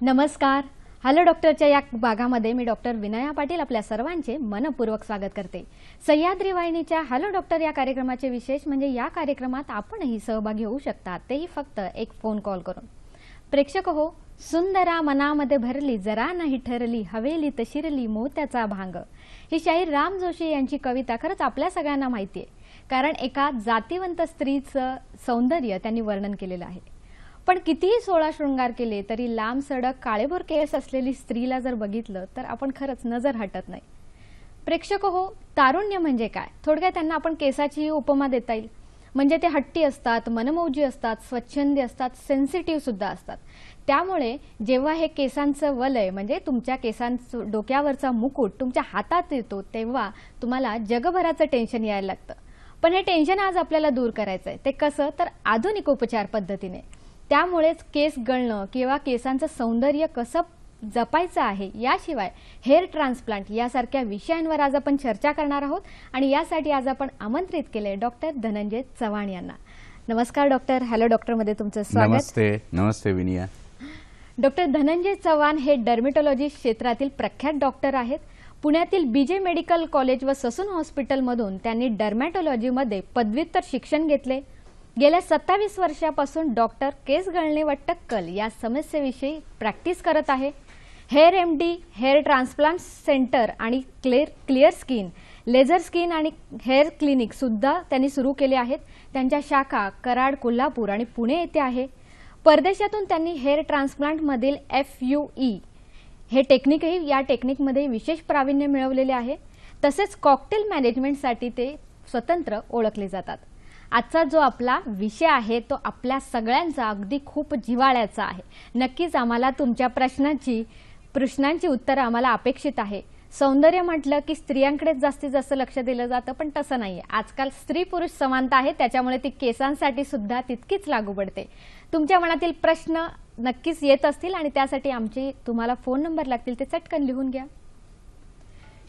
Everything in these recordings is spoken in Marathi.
नमस्कार. हॅलो डॉक्टरच्या या भागामध्ये मी डॉक्टर विनया पाटील आपल्या सर्वांचे मनपूर्वक स्वागत करते. सह्याद्री वाहिनीच्या हॅलो डॉक्टर या कार्यक्रमाचे विशेष म्हणजे या कार्यक्रमात आपणही सहभागी होऊ शकता, तेही फक्त एक फोन कॉल करून. प्रेक्षक हो, सुंदरा मनामध्ये भरली जरा नाही ठरली हवेली तशिरली मोत्याचा भांग. ही शाहीर राम जोशी यांची कविता खरंच आपल्या सगळ्यांना माहिती आहे, कारण एका जातिवंत स्त्रीचं सौंदर्य त्यांनी वर्णन केलेलं आहे. पण कितीही सोळा शृंगार केले तरी लांब सडक काळेभोर केस असलेली स्त्रीला जर बघितलं तर आपण खरंच नजर हटत नाही. प्रेक्षक हो, तारुण्य म्हणजे काय? थोडक्यात त्यांना आपण केसाची उपमा देता येईल. म्हणजे ते हट्टी असतात, मनमौजी असतात, स्वच्छंदी असतात, सेन्सिटिव्ह सुद्धा असतात. त्यामुळे जेव्हा हे केसांचं वलय म्हणजे तुमच्या केसांचं डोक्यावरचा मुकुट तुमच्या हातात येतो तेव्हा तुम्हाला जगभराचं टेन्शन यायला लागतं. पण हे टेन्शन आज आपल्याला दूर करायचं आहे. ते कसं? तर आधुनिक उपचार पद्धतीने. त्यामुळेच केस गळणं किंवा केसांचं सौंदर्य कसं जपायचं आहे, याशिवाय हेअर ट्रान्सप्लांट यासारख्या विषयांवर आज आपण चर्चा करणार आहोत. आणि यासाठी आज आपण आमंत्रित केले डॉक्टर धनंजय चव्हाण यांना. नमस्कार डॉक्टर. हॅलो डॉक्टरमध्ये तुमचं स्वागत. नमस्ते. नमस्ते विनिया. डॉक्टर धनंजय चव्हाण हे डर्मेटॉलॉजी क्षेत्रातील प्रख्यात डॉक्टर आहेत. पुण्यातील बीजे मेडिकल कॉलेज व ससून हॉस्पिटलमधून त्यांनी डर्मॅटॉलॉजीमध्ये पदव्युत्तर शिक्षण घेतले. गेल्या 27 वर्षापासून डॉक्टर केस गळणे व टक्कल या समस्येविषयी प्रॅक्टिस करत आहे. Hair MD, hair transplant centre आणि क्लिअर स्किन, लेझर स्किन आणि हेअर क्लिनिक सुद्धा त्यांनी सुरू केले आहेत. त्यांच्या शाखा कराड, कोल्हापूर आणि पुणे येथे आहे. परदेशातून त्यांनी हेअर ट्रान्सप्लांटमधील FUE हे टेक्निकही या टेक्निकमध्ये विशेष प्रावीण्य मिळवलेले आहे. तसेच कॉकटेल मॅनेजमेंटसाठी ते स्वतंत्र ओळखले जातात. आजचा जो आपला विषय आहे तो आपल्या सगळ्यांचा अगदी खूप जिव्हाळ्याचा आहे. नक्कीच आम्हाला तुमच्या प्रश्नांची उत्तरं आम्हाला अपेक्षित आहे. सौंदर्य म्हटलं की स्त्रियांकडेच जास्तीत जास्त लक्ष दिलं जातं, पण तसं नाहीये. आजकाल स्त्री पुरुष समानता आहे, त्याच्यामुळे ती केसांसाठी सुद्धा तितकीच लागू पडते. तुमच्या मनातील प्रश्न नक्कीच येत असतील आणि त्यासाठी आमचे तुम्हाला फोन नंबर लागतील, ते चटकन लिहून घ्या.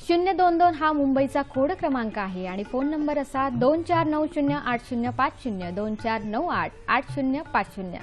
022 हा मुंबईचा कोड क्रमांक आहे आणि फोन नंबर असा 24908050 24988050.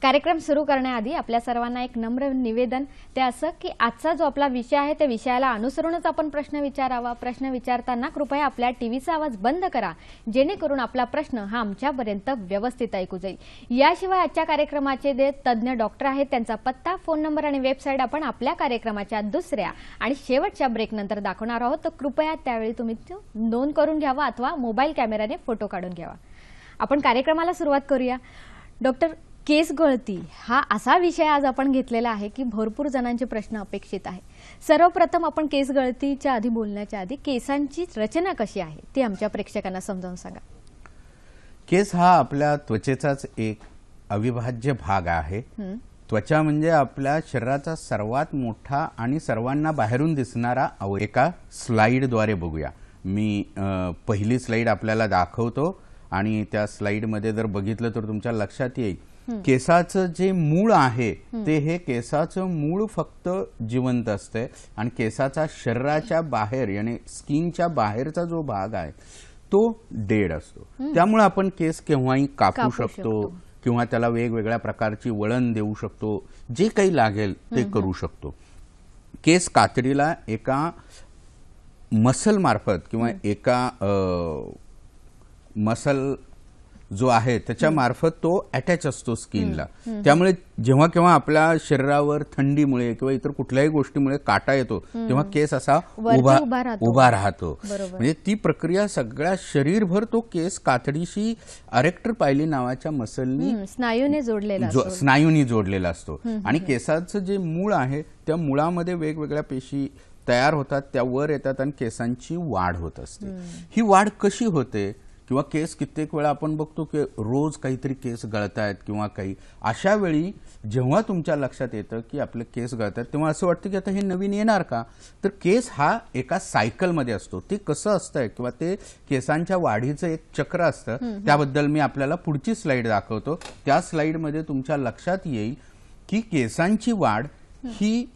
कार्यक्रम सुरू करण्याआधी आपल्या सर्वांना एक नम्र निवेदन, ते असं की आजचा जो आपला विषय आहे त्या विषयाला अनुसरूनच आपण प्रश्न विचारावा. प्रश्न विचारताना कृपया आपल्या टीव्हीचा आवाज बंद करा, जेणेकरून आपला प्रश्न हा आमच्यापर्यंत व्यवस्थित ऐकू जाईल. याशिवाय आजच्या कार्यक्रमाचे जे तज्ज्ञ डॉक्टर आहेत त्यांचा पत्ता, फोन नंबर आणि वेबसाईट आपण आपल्या कार्यक्रमाच्या दुसऱ्या आणि शेवटच्या ब्रेकनंतर दाखवणार आहोत. तर कृपया त्यावेळी तुम्ही नोंद करून घ्यावा अथवा मोबाईल कॅमेराने फोटो काढून घ्यावा. आपण कार्यक्रमाला सुरुवात करूया. डॉक्टर, केस गळती हा असा विषय आज आपण घेतलेला आहे की भरपूर जणांचे प्रश्न अपेक्षित आहे. सर्वप्रथम आपण केस गळतीच्या आधी बोलण्याच्या आधी केसांची रचना कशी आहे ती आमच्या प्रेक्षकांना समजावून सांगा. केस हा आपल्या त्वचेचाच एक अविभाज्य भाग आहे. त्वचा म्हणजे आपल्या शरीराचा सर्वात मोठा आणि सर्वांना बाहेरून दिसणारा अवयव. एका स्लाइडद्वारे बघूया. मी पहिली स्लाइड आपल्याला दाखवतो आणि त्या स्लाइडमध्ये जर बघितलं तर तुमच्या लक्षात येईल केसाचं जे मूळ आहे ते हे केसाचं मूळ फक्त जिवंत असते आणि केसाचा शरीराच्या बाहेर यानी स्किनच्या बाहेरचा जो भाग आहे तो डेड असतो. त्यामुळे आपण केस केव्हाही कापू शकतो किंवा त्याला वेगवेगळ्या प्रकारची वळण देऊ शकतो. जे काही लागेल ते करू शकतो. केस कातडीला एका मसल मार्फत किंवा एका मसल जो आहे त्याच्या मार्फत तो अटॅच असतो स्किनला. त्यामुळे जेव्हा केव्हा आपल्या शरीरावर थंडीमुळे किंवा इतर कुठल्याही गोष्टीमुळे काटा येतो तेव्हा केस असा उभा राहतो. म्हणजे ती प्रक्रिया सगळ्या शरीरभर तो केस कातडीशी अरेक्टर पायली नावाच्या मसलनी स्नायूंनी जोडलेला असतो. आणि केसाचं जे मूळ आहे त्या मुळामध्ये वेगवेगळ्या पेशी तयार होतात, त्या वर येतात आणि केसांची वाढ होत असते. ही वाढ कशी होते किंवा केस कित्येक वेळा आपण बघतो की रोज काहीतरी केस गळतायत किंवा काही. अशा वेळी जेव्हा तुमच्या लक्षात येतं की आपले केस गळतात तेव्हा असं वाटतं की आता हे नवीन येणार का. तर केस हा एका सायकलमध्ये असतो. ते कसं असतंय किंवा ते केसांच्या वाढीचं एक चक्र असतं. त्याबद्दल मी आपल्याला पुढची स्लाइड दाखवतो. त्या स्लाइडमध्ये तुमच्या लक्षात येईल की केसांची वाढ ही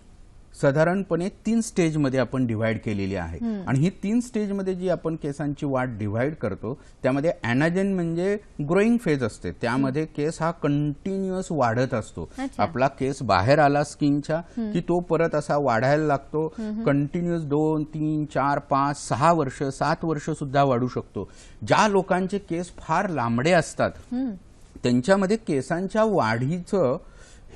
साधारणपणे 3 स्टेजमध्ये आपण डिव्हाइड केलेली आहे आणि ही 3 स्टेजमध्ये जी आपण केसांची वाढ डिव्हाइड करतो त्यामध्ये ॲनाजेन म्हणजे ग्रोईंग फेज असते, त्यामध्ये केस हा कंटिन्युअस वाढत असतो. आपला केस बाहेर आला स्किनच्या की तो परत असा वाढायला लागतो, कंटिन्युअस 2, 3, 4, 5, 6 वर्ष 7 वर्ष सुद्धा वाढू शकतो. ज्या लोकांचे केस फार लांबडे असतात त्यांच्यामध्ये केसांच्या वाढीचं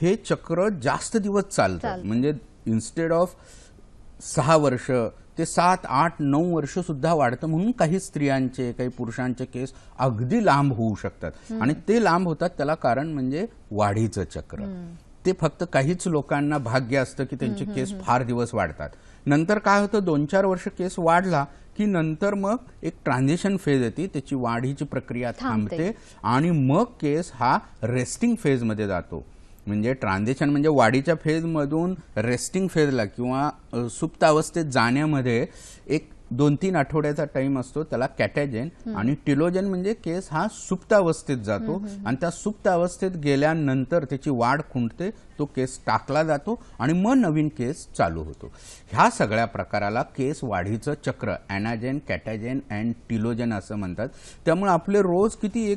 हे चक्र जास्त दिवस चालतं. म्हणजे इन्स्टेड ऑफ 6 वर्ष ते 7, 8, 9 वर्ष सुद्धा वाढतं. म्हणून काही स्त्रियांचे काही पुरुषांचे केस अगदी लांब होऊ शकतात आणि ते लांब होतात त्याला कारण म्हणजे वाढीचं चक्र. ते फक्त काहीच लोकांना भाग्य असतं की त्यांचे केस फार दिवस वाढतात. नंतर काय होतं 2-4 वर्ष केस वाढला की नंतर मग एक ट्रान्झिशन फेज येते, त्याची वाढीची प्रक्रिया थांबते आणि मग केस हा रेस्टिंग फेजमध्ये जातो. म्हणजे ट्रान्झिशन म्हणजे वाढीच्या फेजमधून रेस्टिंग फेजला किंवा सुप्त अवस्थेत जाण्यामध्ये एक 2-3 आठवड्याचा टाइम असतो, त्याला कॅटॅजेन. आणि टिलोजन म्हणजे केस हा सुप्त अवस्थेत जातो आणि त्या सुप्त अवस्थेत गेल्यानंतर त्याची वाढ खुंटते, तो केस टाकला जातो आणि मग नवीन केस चालू होतो. ह्या सगळ्या प्रकाराला केस वाढीचं चक्र ॲनाजेन, कॅटॅजेन अँड टिलोजन असं म्हणतात. त्यामुळे आपले रोज किती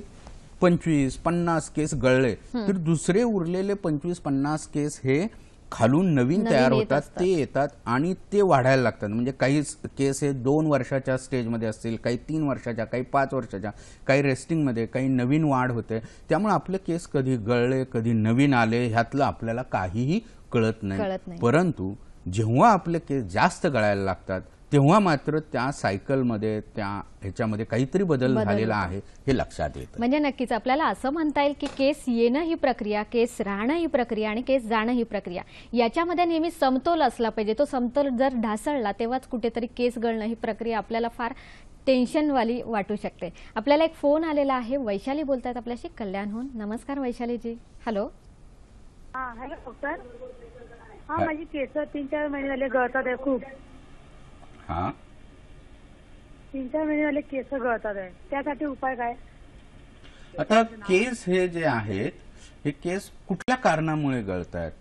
25-50 केस गळले तर दुसरे उरलेले 25-50 केस हे खालून नवीन तयार होतात, ते येतात आणि ते वाढायला लागतात. म्हणजे काही केस हे 2 वर्षाच्या स्टेजमध्ये असतील, काही 3 वर्षाच्या, काही 5 वर्षाच्या, काही रेस्टिंगमध्ये, काही नवीन वाढ होते. त्यामुळे आपले केस कधी गळले कधी नवीन आले ह्यातलं आपल्याला काहीही कळत नाही. परंतु जेव्हा आपले केस जास्त गळायला लागतात तेव्हा मात्र त्या सायकलमध्ये त्या ह्याच्यामध्ये काहीतरी बदल झालेला आहे हे लक्षात येतं. म्हणजे नक्कीच आपल्याला असं म्हणता येईल की केस येणं ही प्रक्रिया, केस राहणं ही प्रक्रिया आणि केस जाणं ही प्रक्रिया, याच्यामध्ये नेहमी समतोल असला पाहिजे. तो समतोल जर ढासळला तेव्हाच कुठेतरी केस गळणं ही प्रक्रिया आपल्याला फार टेन्शनवाली वाटू शकते. आपल्याला एक फोन आलेला आहे, वैशाली बोलतात आपल्याशी कल्याणहून. नमस्कार वैशालीजी. हॅलो. Hello doctor. माझी केस 3-4 महिने झाले गळतात आहे खूप. 3-4 महिने झाले केस गळतात आहे, त्यासाठी उपाय काय? आता केस हे जे आहेत हे केस कुठल्या कारणामुळे गळतात,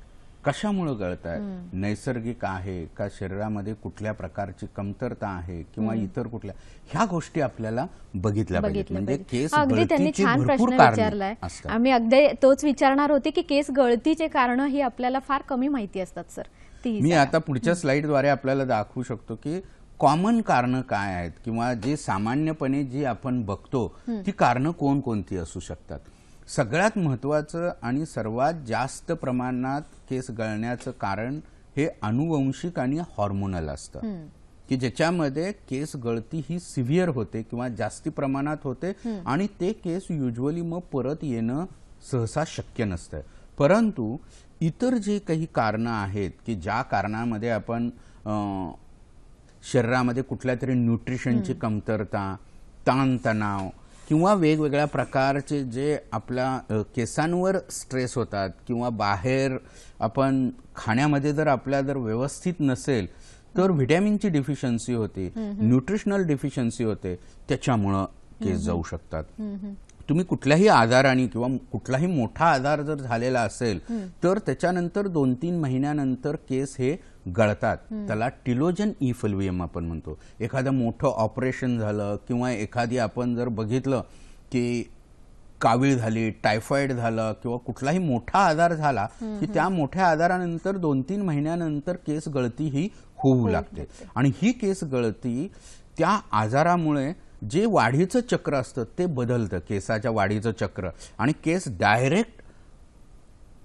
कशामुळे गळतात, नैसर्गिक आहे का शरीरामध्ये कुठल्या प्रकारची कमतरता आहे किंवा इतर कुठल्या, ह्या गोष्टी आपल्याला बघितल्या पाहिजेत. म्हणजे केस अगदी त्यांनी छान प्रश्न विचारलाय. आम्ही अगदी तोच विचारणार होते की केस गळतीचे कारण ही आपल्याला फार कमी माहिती असतात सर. मी आता पुढच्या स्लाइडद्वारे आपल्याला दाखवू शकतो की कॉमन कारणं काय आहेत किंवा जे सामान्यपणे जी आपण बघतो ती कारणं कोणकोणती असू शकतात. सगळ्यात महत्त्वाचं आणि सर्वात जास्त प्रमाणात केस गळण्याचं कारण हे अनुवंशिक आणि हॉर्मोनल असतं की ज्याच्यामध्ये केस गळती ही सिव्हिअर होते किंवा जास्ती प्रमाणात होते आणि ते केस युजली मग परत येणं सहसा शक्य नसतं. परंतु इतर जे काही कारणं आहेत की ज्या कारणामध्ये आपण शरीरामध्ये कुठल्या तरी न्यूट्रिशनची कमतरता, ताणतणाव किंवा वेगवेगळ्या प्रकारचे जे आपल्या केसांवर स्ट्रेस होतात किंवा बाहेर आपण खाण्यामध्ये जर आपल्या जर व्यवस्थित नसेल तर व्हिटॅमिनची डिफिशियन्सी होते, न्यूट्रिशनल डिफिशियन्सी होते, त्याच्यामुळं केस जाऊ शकतात. तुम्ही कुठल्याही आजाराने किंवा कुठलाही मोठा आजार जर झालेला असेल तर त्याच्यानंतर 2-3 महिन्यानंतर केस हे गळतात. त्याला टिलोजन इफल्वियम आपण म्हणतो. एखादं मोठं ऑपरेशन झालं किंवा एखादी आपण जर बघितलं की कावीळ झाली, टायफॉइड झालं किंवा कुठलाही मोठा आजार झाला की त्या मोठ्या आजारानंतर 2-3 महिन्यानंतर केस गळती ही होऊ लागते. आणि ही केस गळती त्या आजारामुळे जे वाढीचं चक्र असतं ते बदलतं, केसाच्या वाढीचं चक्र, आणि केस डायरेक्ट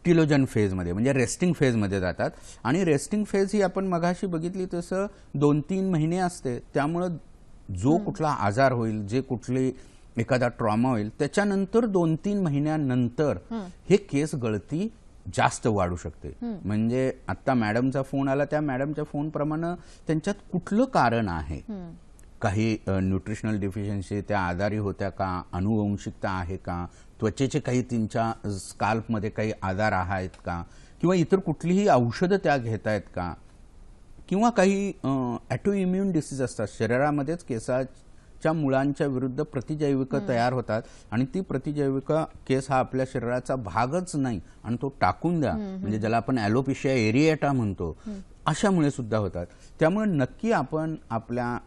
टिलोजन फेजमध्ये म्हणजे रेस्टिंग फेजमध्ये जातात. आणि रेस्टिंग फेज ही आपण मगाशी बघितली तसं 2-3 महिने असते. त्यामुळं जो कुठला आजार होईल, जे कुठली एखादा ट्रॉमा होईल त्याच्यानंतर 2-3 महिन्यानंतर हे केस गळती जास्त वाढू शकते. म्हणजे आता मॅडमचा फोन आला, त्या मॅडमच्या फोन प्रमाणे त्यांच्यात कुठलं कारण आहे, काही न्यूट्रिशनल डिफिशियन्सी त्या आजारी होत्या का, अनुवंशिकता आहे का, त्वचेचे काही त्यांच्या स्काल्पमध्ये काही आजार आहेत का, किंवा इतर कुठलीही औषधं त्या घेत आहेत का, किंवा काही ॲटो इम्युन डिसीज असतात शरीरामध्येच केसाच्या मुळांच्या विरुद्ध प्रतिजैविक तयार होतात आणि ती प्रतिजैविक केस हा आपल्या शरीराचा भागच नाही आणि तो टाकून द्या, म्हणजे ज्याला आपण ॲलोपेशिया एरिएटा म्हणतो, अशामुळे सुद्धा होतात. त्यामुळे नक्की आपण आपल्या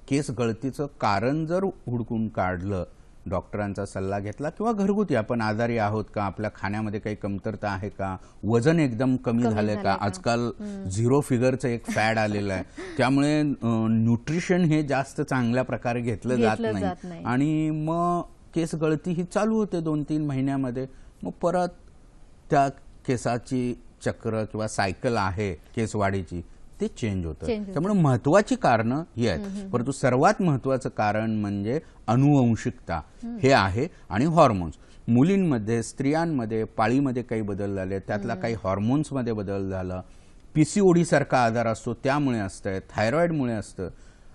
केस गळतीचं कारण जर हुडकून काढलं, डॉक्टरांचा सल्ला घेतला किंवा घरगुती आपण आजारी आहोत का, आपल्या खाण्यामध्ये काही कमतरता आहे का, वजन एकदम कमी झालंय का, आजकाल 0 फिगरचं एक फॅड आलेलं आहे, त्यामुळे न्यूट्रिशन हे जास्त चांगल्या प्रकारे घेतलं जात नाही आणि मग केस गळती ही चालू होते 2-3 महिन्यामध्ये, मग परत त्या केसाची चक्र किंवा सायकल आहे केस वाढीची ते चेंज होतं. त्यामुळे महत्वाची कारणं ही आहेत, परंतु सर्वात महत्वाचं कारण म्हणजे अनुवंशिकता हे आहे आणि हॉर्मोन्स. मुलींमध्ये, स्त्रियांमध्ये पाळीमध्ये काही बदल झाले, त्यातला काही हॉर्मोन्समध्ये बदल झाला, PCOD सारखा आजार असतो त्यामुळे असतंय, थायरॉइडमुळे असतं,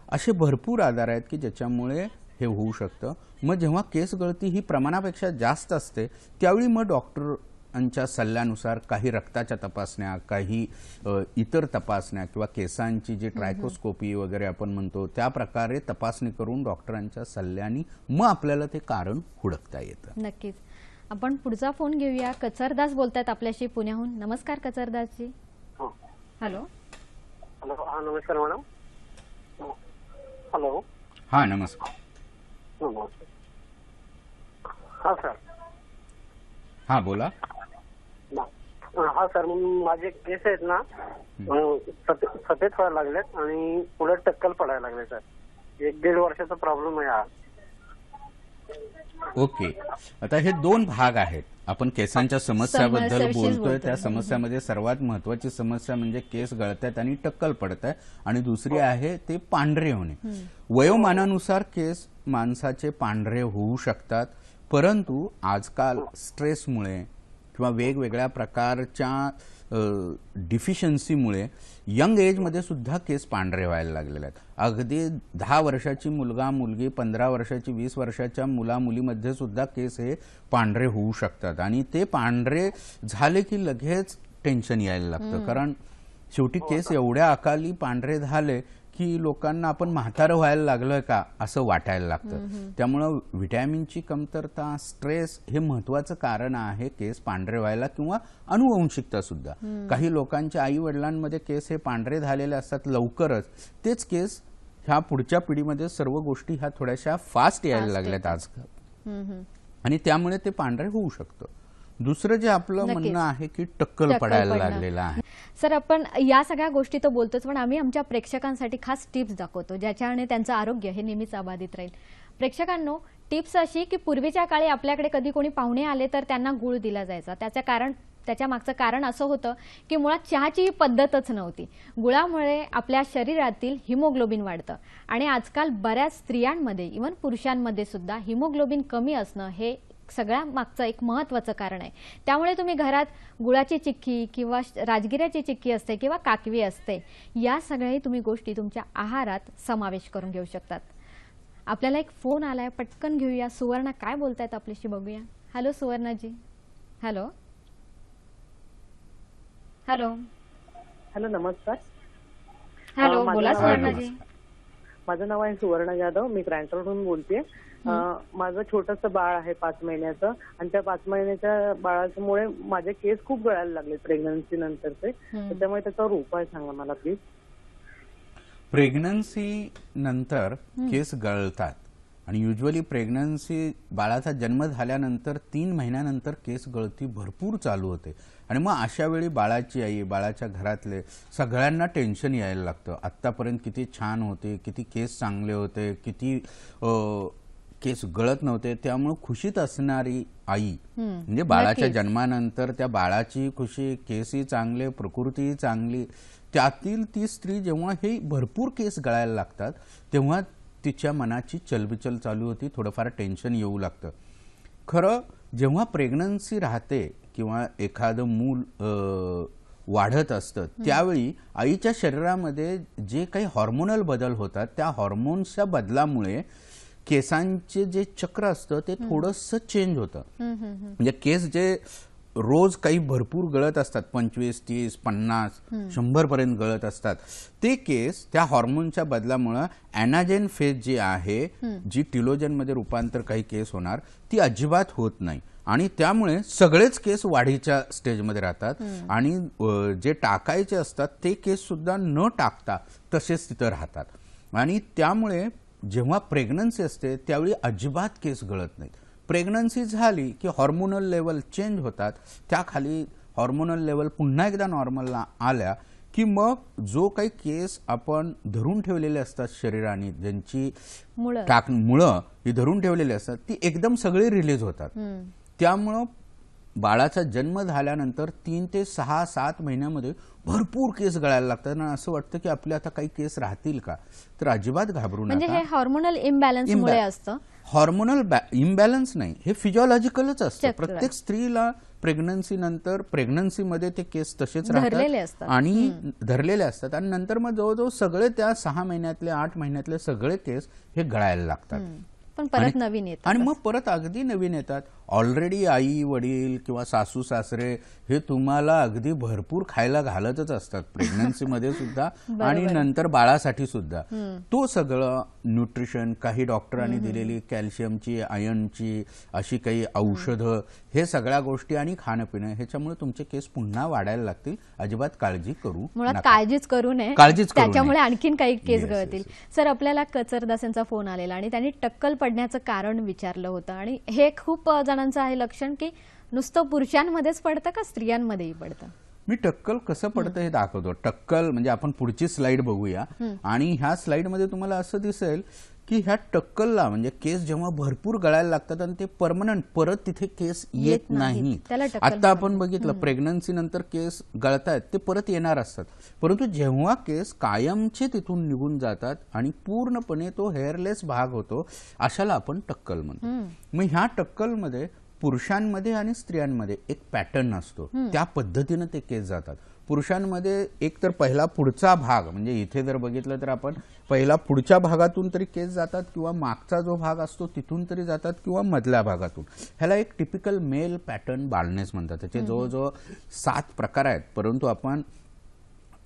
असे भरपूर आजार आहेत की ज्याच्यामुळे हे होऊ शकतं. मग जेव्हा केस गळती ही प्रमाणापेक्षा जास्त असते त्यावेळी मग डॉक्टरांच्या सल्ल्यानुसार काही रक्ताच्या तपासण्या, काही इतर तपासण्या किंवा केसांची जी ट्रायकोस्कोपी वगैरे आपण म्हणतो त्या प्रकारे तपासणी करून डॉक्टरांच्या सल्ल्याने मग आपल्याला ते कारण हुडकता येतं. नक्कीच. आपण पुढचा फोन घेऊया. कचरदास बोलतायत आपल्याशी पुण्याहून. नमस्कार कचरदासजी. हॅलो. हॅलो. हा नमस्कार मॅडम. हॅलो. हा नमस्कार. हा सर. हा बोला. हा सर, माझे केस आहेत ना सफेद व्हायला लागलेत आणि पुढे टक्कल पडायला लागले सर. 1-1.5 वर्षाचा प्रॉब्लेम आहे हा. ओके. आता हे 2 भाग आहेत. आपण केसांच्या समस्याबद्दल बोलतोय. त्या समस्यामध्ये सर्वात महत्वाची समस्या म्हणजे केस गळतात आणि टक्कल पडत आणि दुसरी आहे ते पांढरे होणे. वयोमानानुसार केस माणसाचे पांढरे होऊ शकतात, परंतु आजकाल स्ट्रेसमुळे किंवा वेगवेगळ्या प्रकारच्या डिफिशियन्सीमुळे यंग एजमध्ये सुद्धा केस पांढरे व्हायला लागलेले आहेत. अगदी 10 वर्षाची मुलगा मुलगी, 15 वर्षाची, 20 वर्षाच्या मुला मुलीमध्ये सुद्धा केस हे पांढरे होऊ शकतात आणि ते पांढरे झाले की लगेच टेन्शन यायला लागतं, कारण शेवटी केस एवढ्या अकाली पांढरे झाले की लोकांना आपण म्हातारं व्हायला लागलोय का असं वाटायला लागतं. त्यामुळं व्हिटॅमिनची कमतरता, स्ट्रेस हे महत्वाचं कारण आहे केस पांढरे व्हायला किंवा अनुवंशिकता सुद्धा. काही लोकांच्या आई वडिलांमध्ये केस हे पांढरे झालेले असतात लवकरच, तेच केस ह्या पुढच्या पिढीमध्ये सर्व गोष्टी ह्या थोड्याशा फास्ट यायला लागल्यात आजकाल आणि त्यामुळे ते पांढरे होऊ शकतं. दुसरं जे आपलं म्हणणं आहे की टक्कल पडायला लागलेलं आहे. सर, आपण या सगळ्या गोष्टी तर बोलतोच, पण आम्ही आमच्या प्रेक्षकांसाठी खास टिप्स दाखवतो ज्याच्याने त्यांचं आरोग्य हे नेहमीच अबाधित राहील. प्रेक्षकांनो, टिप्स अशी की पूर्वीच्या काळी आपल्याकडे कधी कोणी पाहुणे आले तर त्यांना गुळ दिला जायचा. त्याच्या मागचं कारण असं होतं की मुळात चहाची पद्धतच नव्हती. गुळामुळे आपल्या शरीरातील हिमोग्लोबिन वाढतं आणि आजकाल बऱ्याच स्त्रियांमध्ये, इव्हन पुरुषांमध्ये सुद्धा हिमोग्लोबिन कमी असणं हे सगळ्या मागचं एक महत्वाचं कारण आहे. त्यामुळे तुम्ही घरात गुळाची चिक्की किंवा राजगिऱ्याची चिक्की असते किंवा काकवी असते, या सगळ्याही तुम्ही गोष्टी तुमच्या आहारात समावेश करून घेऊ शकतात. आपल्याला एक फोन आलाय, पटकन घेऊया. सुवर्णा काय बोलतायत आपल्याशी बघूया. हॅलो सुवर्णाजी. हॅलो. हॅलो. हॅलो, नमस्कार. हॅलो, बोला सुवर्णाजी. माझं नाव आहे सुवर्णा जाधव. मी ग्रँटरहून बोलतेय. माझं छोटंसं बाळ आहे 5 महिन्याचं आणि त्या 5 महिन्याच्या बाळामुळे माझे केस खूप गळायला लागले प्रेग्नन्सी नंतरचे. त्याच्यामुळे त्याच्यावर उपाय सांगा मला प्लीज. प्रेग्नन्सी नंतर केस गळतात आणि युजली प्रेग्नन्सी बाळाचा जन्म झाल्यानंतर 3 महिन्यानंतर केस गळती भरपूर चालू होते आणि मग अशा वेळी बाळाची आई, बाळाच्या घरातले सगळ्यांना टेन्शन यायला लागतं. आत्तापर्यंत किती छान होते, किती केस चांगले होते, किती केस गळत नव्हते. त्यामुळे खुशीत असणारी आई म्हणजे बाळाच्या जन्मानंतर त्या बाळाची खुशी, केसही चांगले, प्रकृतीही चांगली, त्यातील ती स्त्री जेव्हा हे भरपूर केस गळायला लागतात तेव्हा तिच्या मनाची चलबिचल चालू होती, थोडंफार टेन्शन येऊ लागतं. खरं जेव्हा प्रेग्नन्सी राहते किंवा एखादं मूल वाढत असतं त्यावेळी आईच्या शरीरामध्ये जे काही हॉर्मोनल बदल होतात त्या हॉर्मोन्सच्या बदलामुळे केसांचे जे चक्र असतं ते थोडंसं चेंज होतं. म्हणजे केस जे रोज काही भरपूर गळत असतात, 25, 30, 50, 100 पर्यंत गळत असतात, ते केस त्या हॉर्मोनच्या बदलामुळे ॲनाजेन फेज जी आहे, जी टिलोजनमध्ये रूपांतर काही केस होणार, ती अजिबात होत नाही आणि त्यामुळे सगळेच केस वाढीच्या स्टेजमध्ये राहतात आणि जे टाकायचे असतात ते केस सुद्धा न टाकता तसेच तिथं राहतात आणि त्यामुळे जेव्हा प्रेग्नन्सी असते त्यावेळी अजिबात केस गळत नाहीत. प्रेग्नन्सी झाली की हॉर्मोनल लेवल चेंज होतात, त्याखाली हॉर्मोनल लेवल पुन्हा एकदा नॉर्मलला आल्या की मग जो काही केस आपण धरून ठेवलेले असतात शरीराने, ज्यांची मुळं ही धरून ठेवलेली असतात, ती एकदम सगळी रिलीज होतात. त्यामुळं बाळाचा जन्म झाल्यानंतर 3 ते 6-7 महिन्यामध्ये भरपूर केस गळायला लागतात आणि असं वाटतं की आपले आता काही केस राहतील का, तर अजिबात घाबरू नका. म्हणजे हे हार्मोनल इम्बॅलन्समुळे असतं. हॉर्मोनल इम्बॅलन्स नाही, हे फिजिओलॉजिकलच असतं. प्रत्येक स्त्रीला प्रेग्नन्सी नंतर, प्रेग्नन्सीमध्ये ते केस तसेच राहतात आणि धरलेले असतात आणि नंतर मग जवळजवळ सगळे त्या 6 महिन्यातले 8 महिन्यातले सगळे केस हे गळायला लागतात, पण परत नवीन येतात आणि मग परत अगदी नवीन येतात. ऑलरेडी आई वडील किंवा सासू सासरे हे तुम्हाला अगदी भरपूर खायला घालतच असतात प्रेग्नन्सीमध्ये सुद्धा आणि नंतर बाळासाठी सुद्धा. तो सगळं न्यूट्रिशन, काही डॉक्टरांनी दिलेली कॅल्शियमची, आयर्नची अशी काही औषधं, हे सगळ्या गोष्टी आणि खाणं पिणं, ह्याच्यामुळे तुमचे केस पुन्हा वाढायला लागतील. अजिबात काळजी करू नका. काळजीच करू नये, त्याच्यामुळे आणखीन काही केस गळतील. सर, आपल्याला कचरदासांचा फोन आलेला आणि त्यांनी टक्कल पडण्याचं कारण विचारलं होतं आणि हे खूप जणांचं आहे लक्षण की नुसतं पुरुषांमध्येच पडतं का स्त्रियांमध्येही पडतं? मी टक्कल कसं पडतं हे दाखवतो. टक्कल म्हणजे आपण पुढची स्लाइड बघूया आणि ह्या स्लाइडमध्ये तुम्हाला असं दिसेल की ह्या टक्कलला म्हणजे केस जेव्हा भरपूर गळायला लागतात आणि ते परमनंट परत तिथे केस येत नाही. आता आपण बघितलं प्रेग्नन्सी नंतर केस गळतायत, ते परत येणार असतात, परंतु जेव्हा केस कायमचे तिथून निघून जातात आणि पूर्णपणे तो हेअरलेस भाग होतो, अशाला आपण टक्कल म्हणतो. मग ह्या टक्कलमध्ये पुरुषांमध्ये आणि स्त्रियांमध्ये एक पॅटर्न असतो, त्या पद्धतीने ते केस जातात. पुरुषांमध्ये एक तर पहिला पुढचा भाग, म्हणजे इथे जर बघितलं तर आपण पहिला पुढच्या भागातून तरी केस जातात किंवा मागचा जो भाग असतो तिथून तरी जातात किंवा मधल्या भागातून. ह्याला एक टिपिकल मेल पॅटर्न बाल्डनेस म्हणतात. त्याचे जवळजवळ 7 प्रकार आहेत, परंतु आपण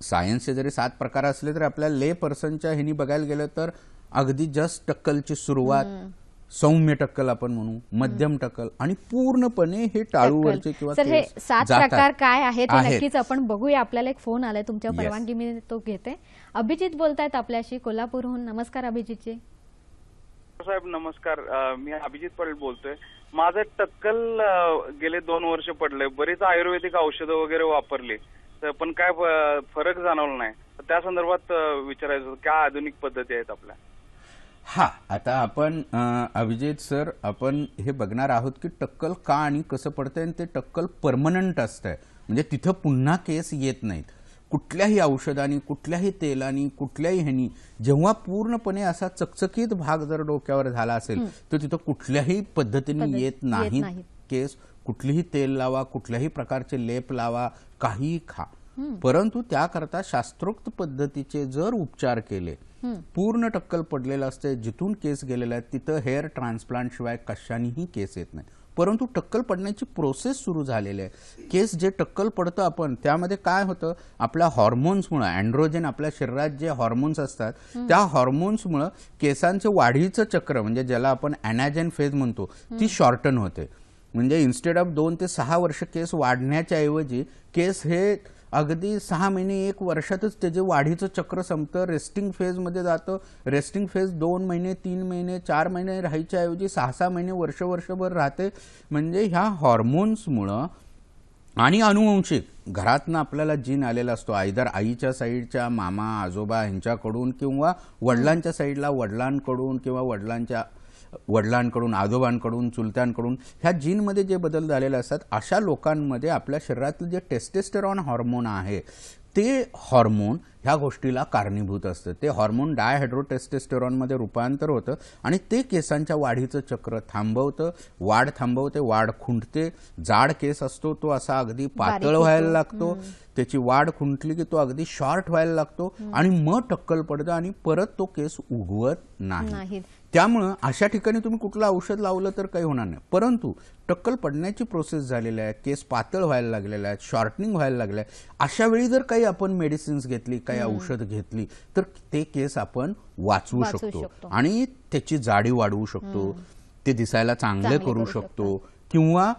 सायन्सचे जरी 7 प्रकार असले तरी आपल्या ले पर्सनच्या ह्यानी बघायला गेलं तर अगदी जस्ट टक्कलची सुरुवात, सौम्य टक्कल आपण म्हणू, मध्यम टक्कल आणि पूर्णपणे हे टाळूवरचे किंवा सर, हे 7 प्रकार काय आहेत हे नक्कीच आपण बघूया. आपल्याला एक फोन आलाय, तुमच्या परवानगी मी तो घेते. अभिजित बोलतायत आपल्याशी कोल्हापूरहून. नमस्कार अभिजितजी. साहेब नमस्कार, मी अभिजित पटेल बोलतोय. माझं टक्कल गेले 2 वर्ष पडलंय. बरीच आयुर्वेदिक औषधं वगैरे वापरली पण काय फरक जाणवला नाही. त्या संदर्भात विचारायचं होतं, काय आधुनिक पद्धती आहेत आपल्या? हा, आता आपण अभिजित सर, आपण हे बघणार आहोत की टक्कल का आणि कसं पडतंय आणि ते टक्कल परमनंट असतंय, म्हणजे तिथं पुन्हा केस येत नाहीत. कुठल्याही औषधाने, कुठल्याही तेलानी, कुठल्याही ह्यानी जेव्हा पूर्णपणे असा चकचकीत भाग जर डोक्यावर झाला असेल तर तिथं कुठल्याही पद्धतीने येत नाहीत केस. कुठलीही तेल लावा, कुठल्याही प्रकारचे लेप लावा, काही खा, परंतु त्याकरता शास्त्रोक्त पद्धतीचे जर उपचार केले, पूर्ण टक्कल पडलेलं असते, जिथून केस गेलेले आहेत तिथं हेअर ट्रान्सप्लांट शिवाय कशानेही केस येत नाही. परंतु टक्कल पडण्याची प्रोसेस सुरू झालेली आहे. केस जे टक्कल पडतं आपण, त्यामध्ये काय होतं, आपल्या हॉर्मोन्समुळे, अँड्रोजन आपल्या शरीरात जे हॉर्मोन्स असतात त्या हॉर्मोन्समुळे केसांचं वाढीचं चक्र, म्हणजे ज्याला आपण ॲनाजेन फेज म्हणतो, ती शॉर्टन होते. म्हणजे इन्स्टेड ऑफ 2 ते 6 वर्ष केस वाढण्याच्या ऐवजी केस हे अगदी 6 महिने 1 वर्षातच त्याचे वाढीचं चक्र संपतं, रेस्टिंग फेजमध्ये जातं. रेस्टिंग फेज 2 महिने 3 महिने 4 महिने राहायच्या ऐवजी 6-6 महिने वर्षभर राहते. म्हणजे ह्या हॉर्मोन्समुळं आणि अनुवंशिक, घरातनं आपल्याला जीन आलेला असतो, आयदर आईच्या साईडच्या मामा आजोबा ह्यांच्याकडून किंवा वडिलांच्या साईडला वडिलांकडून किंवा वडिलांकडून, आजोबांकडून, चुलत्यांकडून, ह्या जीनमध्ये जे बदल झालेले असतात, अशा लोकांमध्ये आपल्या शरीरातलं जे टेस्टेस्टेरॉन हार्मोन आहे ते हार्मोन ह्या गोष्टीला कारणीभूत असतं. ते हार्मोन डायहायड्रोटेस्टेस्टेरॉनमध्ये रूपांतर होतं आणि ते केसांच्या वाढीचं चक्र थांबवतं, वाढ थांबवते, वाढ खुंटते. जाड केस असतो तो असा अगदी पातळ व्हायला लागतो, त्याची वाढ खुंटली की तो अगदी शॉर्ट व्हायला लागतो आणि मग टक्कल पडतं आणि परत तो केस उगवत नाही. त्यामुळं अशा ठिकाणी तुम्ही कुठलं औषध लावलं तर काही होणार नाही. परंतु टक्कल पडण्याची प्रोसेस झालेली आहे, केस पातळ व्हायला लागलेला आहे, शॉर्टनिंग व्हायला लागलं आहे, अशा वेळी जर काही आपण मेडिसिन्स घेतली, काही औषध घेतली तर ते केस आपण वाचवू शकतो आणि त्याची जाडी वाढवू शकतो, ते दिसायला चांगले करू शकतो किंवा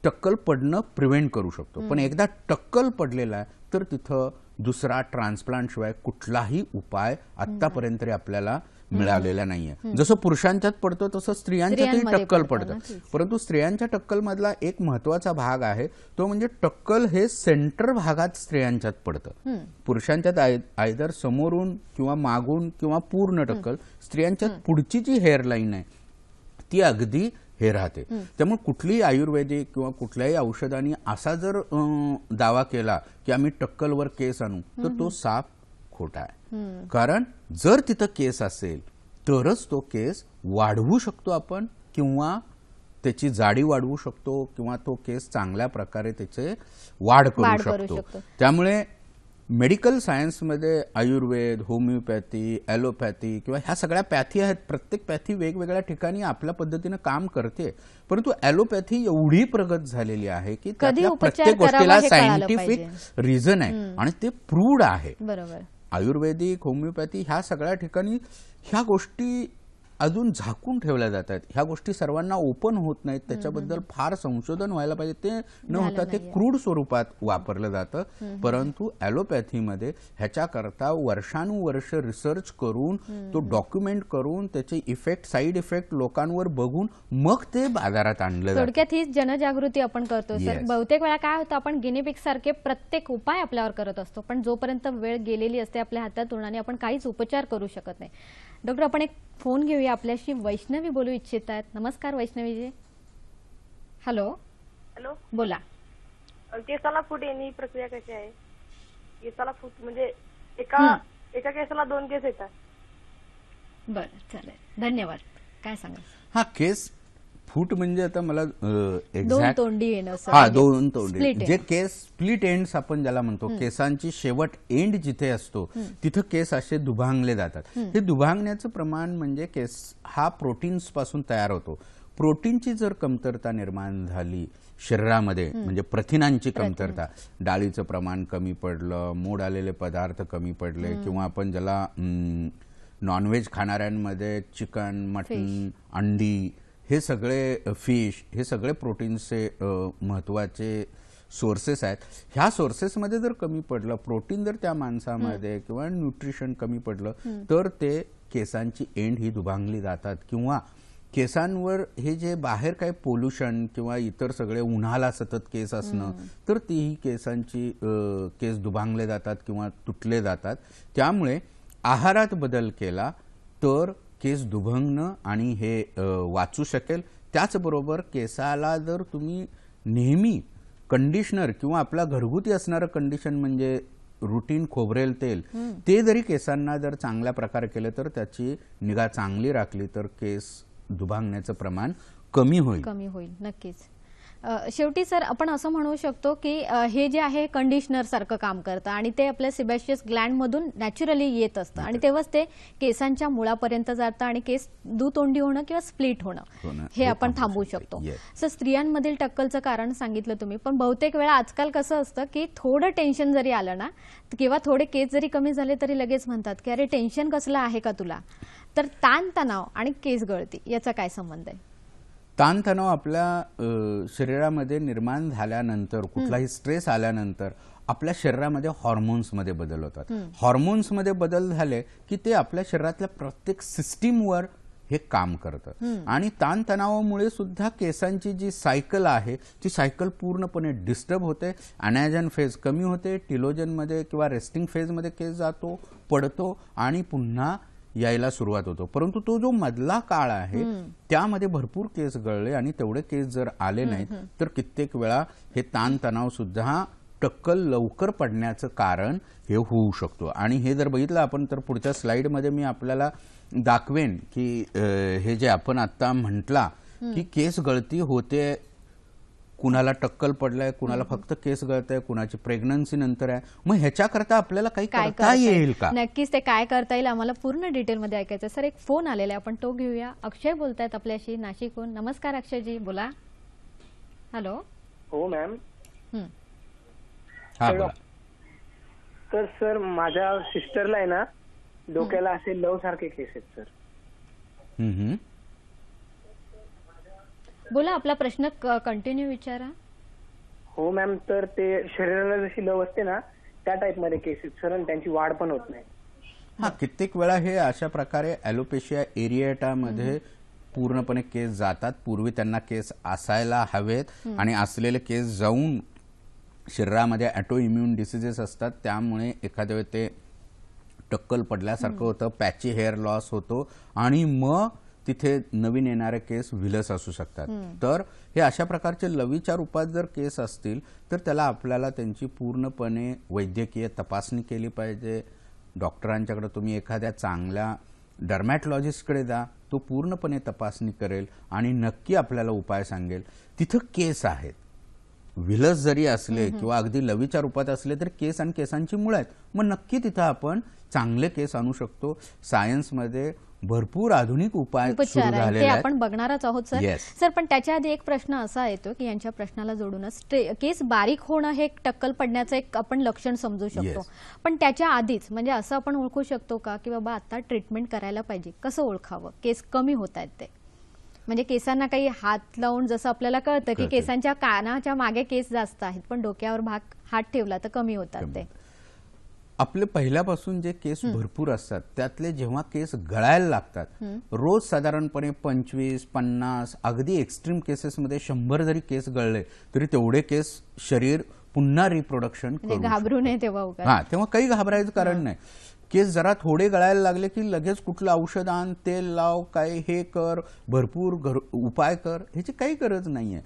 टक्कल पडणं प्रिव्हेंट करू शकतो. पण एकदा टक्कल पडलेला आहे तर तिथं दुसरा ट्रान्सप्लांट शिवाय कुठलाही उपाय आतापर्यंत आपल्याला मिळालेला नाहीये. जसं पुरुषांच्यात पडतो तसं स्त्रियांच्यातही टक्कल पडतं. परंतु स्त्रियांच्या टक्कल मधला एक महत्वाचा भाग आहे तो म्हणजे टक्कल हे सेंटर भागात स्त्रियांच्यात पडतं. पुरुषांच्यात आयदर समोरून किंवा मागून किंवा पूर्ण टक्कल. स्त्रियांच्यात पुढची जी हेअरलाईन आहे ती अगदी हे राहते. त्यामुळे कुठलीही आयुर्वेदिक किंवा कुठल्याही औषधाने असा जर दावा केला की आम्ही टक्कलवर केस आणू तर तो साफ खोटा आहे. कारण जर तिथं केस असेल तरच तो केस वाढवू शकतो आपण किंवा त्याची जाडी वाढवू शकतो किंवा तो केस चांगल्या प्रकारे त्याचे वाढ करू शकतो. त्यामुळे मेडिकल सायन्समध्ये आयुर्वेद, होमिओपॅथी, ॲलोपॅथी किंवा ह्या सगळ्या पॅथी आहेत. प्रत्येक पॅथी वेगवेगळ्या ठिकाणी आपल्या पद्धतीनं काम करते. परंतु ॲलोपॅथी एवढी प्रगत झालेली आहे की त्यातल्या प्रत्येक गोष्टीला सायंटिफिक रिझन आहे आणि ते प्रूव्ड आहे. आयुर्वेदिक, होमिओपॅथी ह्या सगळ्या ठिकाणी ह्या गोष्टी अजून झाकून ठेवल्या जात आहेत. ह्या गोष्टी सर्वांना ओपन होत नाहीत. त्याच्याबद्दल फार संशोधन व्हायला पाहिजे. ते न होता ते क्रूड स्वरूपात वापरलं जातं. परंतु ॲलोपॅथीमध्ये ह्याच्याकरता वर्षानुवर्ष रिसर्च करून तो डॉक्युमेंट करून त्याचे इफेक्ट, साईड इफेक्ट लोकांवर बघून मग ते बाजारात आणलं जातं. थोडक्यात ही जनजागृती आपण करतो सर. बहुतेक वेळा काय होतं, आपण गिनीपिग सारखे प्रत्येक उपाय आपल्यावर करत असतो पण जोपर्यंत वेळ गेलेली असते आपल्या हातातून आणि आपण काहीच उपचार करू शकत नाही. डॉक्टर, आपण एक फोन घेऊया. आपल्याशी वैष्णवी बोलू इच्छित आहेत. नमस्कार वैष्णवीजी. हॅलो. हॅलो, बोला. केसाला फूट येणे ही प्रक्रिया कशी आहे? केसाला फूट म्हणजे एका केसाला 2 केस येतात. बरं, चालेल, धन्यवाद. काय सांगा? हा, केस फूट म्हणजे आता मला दोन तोंडी येणं. हा, 2 तोंडी, जे केस स्प्लिट एंड्स आपण ज्याला म्हणतो. केसांची शेवट एंड जिथे असतो तिथं केस असे दुभांगले जातात. हे दुभांगण्याचं प्रमाण म्हणजे केस हा प्रोटीन्स पासून तयार होतो. प्रोटीनची जर कमतरता निर्माण झाली शरीरामध्ये, म्हणजे प्रथिनांची कमतरता, डाळीचं प्रमाण कमी पडलं, मोड आलेले पदार्थ कमी पडले किंवा आपण ज्याला नॉनव्हेज खाणाऱ्यांमध्ये चिकन, मटन, अंडी, हे सगळे फिश, हे सगळे प्रोटीन्सचे महत्वाचे सोर्सेस आहेत. ह्या सोर्सेसमध्ये जर कमी पडलं प्रोटीन, जर त्या माणसामध्ये किंवा न्यूट्रिशन कमी पडलं तर ते केसांची एंड ही दुभांगली जातात. किंवा केसांवर हे जे बाहेर काही पोल्युशन किंवा इतर सगळे उन्हाला सतत केस असणं तर तीही केसांची केस दुभांगले जातात किंवा तुटले जातात. त्यामुळे आहारात बदल केला तर केस दुभंगणं आणि हे वाचू शकेल. त्याचबरोबर केसाला जर तुम्ही नेहमी कंडिशनर किंवा आपला घरगुती असणारं कंडिशन म्हणजे रुटीन खोबरेल तेल, ते जरी केसांना जर चांगल्या प्रकारे केलं तर त्याची निगा चांगली राखली तर केस दुभांगण्याचं प्रमाण कमी होईल. नक्कीच. शेवटी सर आपण असं म्हणू शकतो की हे जे आहे कंडिशनर सारखं काम करतं आणि ते आपल्या सेबॅशियस ग्लँड मधून नॅचरली येत असतं आणि तेव्हाच ते केसांच्या मुळापर्यंत जातं आणि केस दुतोंडी होणं किंवा स्प्लिट होणं हे आपण थांबवू शकतो. सर, स्त्रियांमधील टक्कलचं कारण सांगितलं तुम्ही, पण बहुतेक वेळा आजकाल कसं असतं की थोडं टेन्शन जरी आलं ना किंवा थोडे केस जरी कमी झाले तरी लगेच म्हणतात की अरे टेन्शन कसलं आहे का तुला. तर ताणतणाव आणि केस गळती याचा काय संबंध आहे? ताणतणाव आपल्या शरीरामध्ये निर्माण झाल्यानंतर, कुठलाही स्ट्रेस आल्यानंतर आपल्या शरीरामध्ये हॉर्मोन्समध्ये बदल होतात. हॉर्मोन्समध्ये बदल झाले की ते आपल्या शरीरातल्या प्रत्येक सिस्टीमवर हे काम करतं आणि ताणतणावामुळे सुद्धा केसांची जी सायकल आहे ती सायकल पूर्णपणे डिस्टर्ब होते. अनायजन फेज कमी होते, टिलोजनमध्ये किंवा रेस्टिंग फेजमध्ये केस जातो, पडतो आणि पुन्हा यायला सुरुवात होतो. परंतु तो जो मधला काळ आहे त्यामध्ये भरपूर केस गळले आणि तेवढे केस जर आले नाहीत तर कित्येक वेळा हे ताणतणाव सुद्धा टक्कल लवकर पडण्याचं कारण हे होऊ शकतो. आणि हे जर बघितलं आपण तर पुढच्या स्लाइडमध्ये मी आपल्याला दाखवेन की हे जे आपण आता म्हटला की केस गळती होते कुणाला टक्कल पडलाय, कुणाला फक्त केस गळतंय, कुणाची प्रेग्नन्सी नंतर आहे, मग ह्याच्याकरता आपल्याला काही काय करता येईल का? नक्कीच ते काय करता येईल आम्हाला पूर्ण डिटेलमध्ये ऐकायचं. सर, एक फोन आलेला आहे, आपण तो घेऊया. अक्षय बोलतायत आपल्याशी नाशिकहून. नमस्कार अक्षयजी, बोला. हॅलो. हो मॅम. हा बोला. तर सर माझ्या सिस्टरला आहे ना डोक्याला असे लव सारखे केस आहेत सर. हम्म. बोला, आपला प्रश्न कंटिन्यू विचारा. हो मॅम, तर ते शरीराला जशी लव असते ना त्या टाइप मध्ये केस आहेत सर, आणि त्यांची वाढ पण होत नाही. हा, कित्येक वेळा हे अशा प्रकारे ॲलोपेशिया एरिएटामध्ये पूर्णपणे केस जातात. पूर्वी त्यांना केस असायला हवेत आणि असलेले केस जाऊन शरीरामध्ये ऑटो इम्युन डिसीजेस असतात, त्यामुळे एखाद्या वेळी ते टक्कल पडल्यासारखं होतं, पॅची हेअर लॉस होतो आणि मग तिथे नवीन येणारे केस विलस असू शकतात. तर हे अशा प्रकारचे लवीच्या रूपात जर केस असतील तर त्याला आपल्याला त्यांची पूर्णपणे वैद्यकीय तपासणी केली पाहिजे. डॉक्टरांच्याकडे तुम्ही एखाद्या चांगल्या डर्मॅटॉलॉजिस्टकडे जा, तो पूर्णपणे तपासणी करेल आणि नक्की आपल्याला उपाय सांगेल. तिथं केस आहेत, विलस जरी असले किंवा अगदी लवीच्या रूपात असले तरी केस आणि केसांची मुळं आहेत, मग नक्की तिथं आपण चांगले केस आणू शकतो. सायन्समध्ये भरपूर आधुनिक उपाय सुरू उपचार आहे, झालेले ते आहेत. आपण बघणारच आहोत सर. Yes. सर, पण त्याच्या आधी एक प्रश्न असा येतो की यांच्या प्रश्नाला जोडूनच केस बारीक होणं हे एक टक्कल पडण्याचं एक आपण लक्षण समजू शकतो. Yes. पण त्याच्या आधीच म्हणजे असं आपण ओळखू शकतो का की बाबा आता ट्रीटमेंट करायला पाहिजे? कसं ओळखावं केस कमी होत आहेत ते? म्हणजे केसांना काही हात लावून जसं आपल्याला कळतं की केसांच्या कानाच्या मागे केस जास्त आहेत पण डोक्यावर हात ठेवला तर कमी होतात ते. आपले पहिल्यापासून जे केस भरपूर असतात त्यातले जेव्हा केस गळायला लागतात, रोज साधारणपणे 25-50 अगदी एक्स्ट्रीम केसेसमध्ये 100 जरी केस गळले तरी तेवढे केस शरीर पुन्हा रिप्रोडक्शन घाबरू नये तेव्हा उगाच. हा, तेव्हा काही घाबरायचं कारण नाही. केस जरा थोडे गळायला लागले की लगेच कुठलं औषध आण, तेल लाव, काय हे कर, भरपूर उपाय कर, ह्याची काही गरज नाहीये.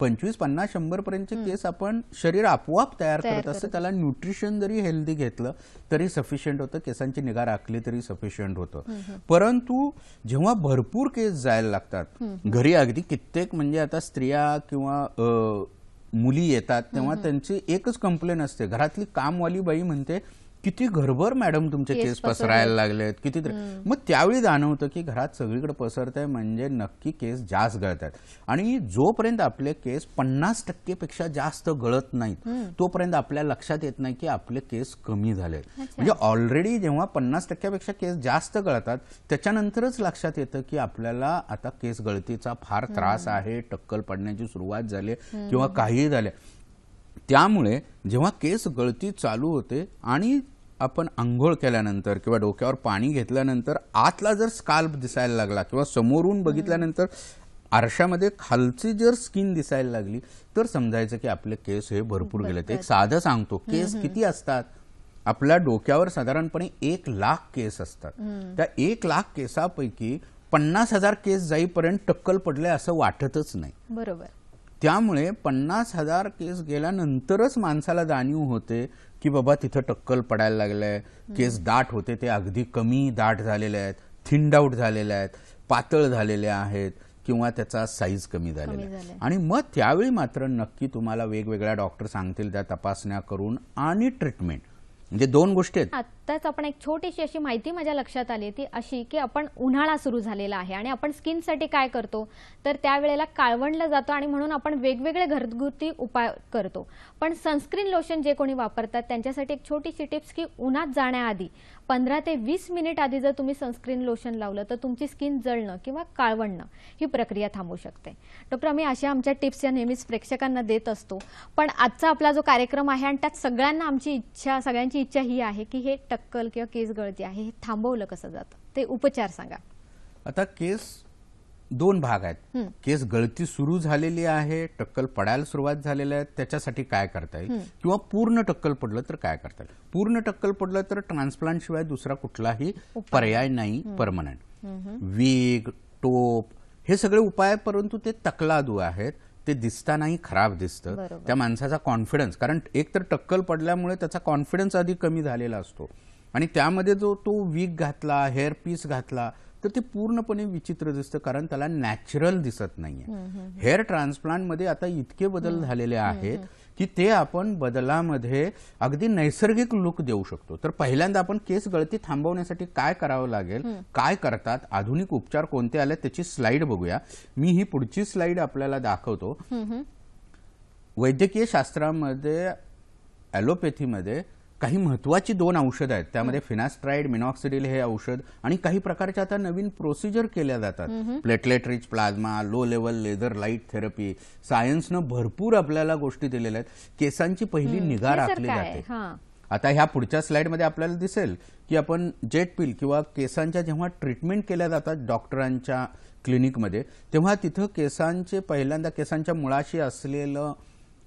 25-50-100 पर्यंतचे केस आपण शरीर आपोआप तयार करत असतं. त्याला न्यूट्रिशन जरी हेल्दी घेतलं तरी सफिशियंट होतं, केसांची निगा राखली तरी सफिशियंट होतं. परंतु जेव्हा भरपूर केस जायला लागतात घरी, अगदी कित्येक म्हणजे आता स्त्रिया किंवा मुली येतात तेव्हा त्यांची एकच कंप्लेन असते, घरातली कामवाली बाई म्हणते किती घरभर मॅडम तुमचे केस पसरायला लागलेत, कितीतरी. मग त्यावेळी जाणवतं की घरात सगळीकडे पसरत आहे म्हणजे नक्की केस जास्त गळतात. आणि जोपर्यंत आपले केस 50% पेक्षा जास्त गळत नाहीत तोपर्यंत आपल्या लक्षात येत नाही की आपले केस कमी झाले. म्हणजे ऑलरेडी जेव्हा 50% पेक्षा केस जास्त गळतात त्याच्यानंतरच लक्षात येतं की आपल्याला आता केस गळतीचा फार त्रास आहे, टक्कल पडण्याची सुरुवात झाली किंवा काही झाले. त्यामुळे जेव्हा केस गळती चालू होते आणि आपण आंघोळ केल्यानंतर किंवा डोक्यावर पाणी घेतल्यानंतर आतला जर स्काल्प दिसायला लागला किंवा समोरून बघितल्यानंतर आरशामध्ये खालची जर स्किन दिसायला लागली तर समजायचं की आपले केस हे भरपूर गेलेत. एक साधं सांगतो, केस किती असतात? आपल्या डोक्यावर साधारणपणे 1,00,000 केस असतात. त्या 1,00,000 केसापैकी 50,000 केस जाईपर्यंत टक्कल पडले असं वाटतच नाही. बरोबर. त्यामुळे 50,000 केस गेल्यानंतरच माणसाला जाणीव होते की बाबा तिथं टक्कल पडायला लागलंय, केस दाट होते ते अगदी कमी दाट झालेले आहेत, थिंड आउट झालेले आहेत, पातळ झालेले आहेत किंवा त्याचा साईज कमी झालेला आहे. आणि मग त्यावेळी मात्र नक्की तुम्हाला वेगवेगळ्या डॉक्टर सांगतील त्या तपासण्या करून आणि ट्रीटमेंट, म्हणजे 2 गोष्टी आहेत. आत्ताच आपण एक छोटीशी अशी माहिती माझ्या लक्षात आली ती अशी की आपण उन्हाळा सुरू झालेला आहे आणि आपण स्किनसाठी काय करतो तर त्यावेळेला काळवंडलं जातं आणि म्हणून आपण वेगवेगळे घरगुती उपाय करतो. पण सनस्क्रीन लोशन जे कोणी वापरतात त्यांच्यासाठी एक छोटीशी टिप्स की उन्हात जाण्याआधी 15 ते 20 मिनिट आधी जर तुम्ही सनस्क्रीन लोशन लावलं तर तुमची स्किन जळणं किंवा काळवणणं ही प्रक्रिया थांबू शकते. डॉक्टर, आम्ही अशा आमच्या टिप्स या नेहमीच प्रेक्षकांना देत असतो, पण आजचा आपला जो कार्यक्रम आहे आणि त्यात सगळ्यांना आमची इच्छा, सगळ्यांची इच्छा ही आहे की हे टक्कल किंवा केस गळती आहे हे थांबवलं कसं जातं, ते उपचार सांगा. आता केस 2 भाग आहेत. केस गळती सुरू झालेली आहे, टक्कल पडायला सुरुवात झालेली आहे, त्याच्यासाठी काय करता येईल, किंवा पूर्ण टक्कल पडलं तर काय करता येईल. पूर्ण टक्कल पडलं तर ट्रान्सप्लांट शिवाय दुसरा कुठलाही पर्याय नाही परमनंट. वीग, टोप हे सगळे उपाय, परंतु ते तकलादू आहेत, ते दिसतानाही खराब दिसतं. त्या माणसाचा कॉन्फिडन्स, कारण एक तर टक्कल पडल्यामुळे त्याचा कॉन्फिडन्स आधी कमी झालेला असतो आणि त्यामध्ये जो तो वीग घातला, हेअर पीस घातला तर ते पूर्णपणे विचित्र दिसतं, कारण त्याला नॅचरल दिसत नाहीये. हेअर ट्रान्सप्लांटमध्ये आता इतके बदल झालेले आहेत की ते आपण बदलामध्ये अगदी नैसर्गिक लुक देऊ शकतो. तर पहिल्यांदा आपण केस गळती थांबवण्यासाठी काय करावं लागेल, काय करतात, आधुनिक उपचार कोणते आले त्याची स्लाइड बघूया. मी ही पुढची स्लाइड आपल्याला दाखवतो. वैद्यकीय शास्त्रामध्ये ॲलोपॅथीमध्ये काही महत्वाची 2 औषधं आहेत. त्यामध्ये फिनास्ट्राइड, मिनॉक्सिडिल हे औषध आणि काही प्रकारच्या आता नवीन प्रोसिजर केल्या जातात. Platelet rich plasma, low level laser light therapy. सायन्सनं भरपूर आपल्याला गोष्टी दिलेल्या आहेत. केसांची पहिली निगा राखली जाते. आता ह्या पुढच्या स्लाइडमध्ये आपल्याला दिसेल की आपण जेट पिल किंवा केसांच्या जेव्हा ट्रीटमेंट केल्या जातात डॉक्टरांच्या क्लिनिकमध्ये, तेव्हा तिथं केसांचे पहिल्यांदा केसांच्या मुळाशी असलेलं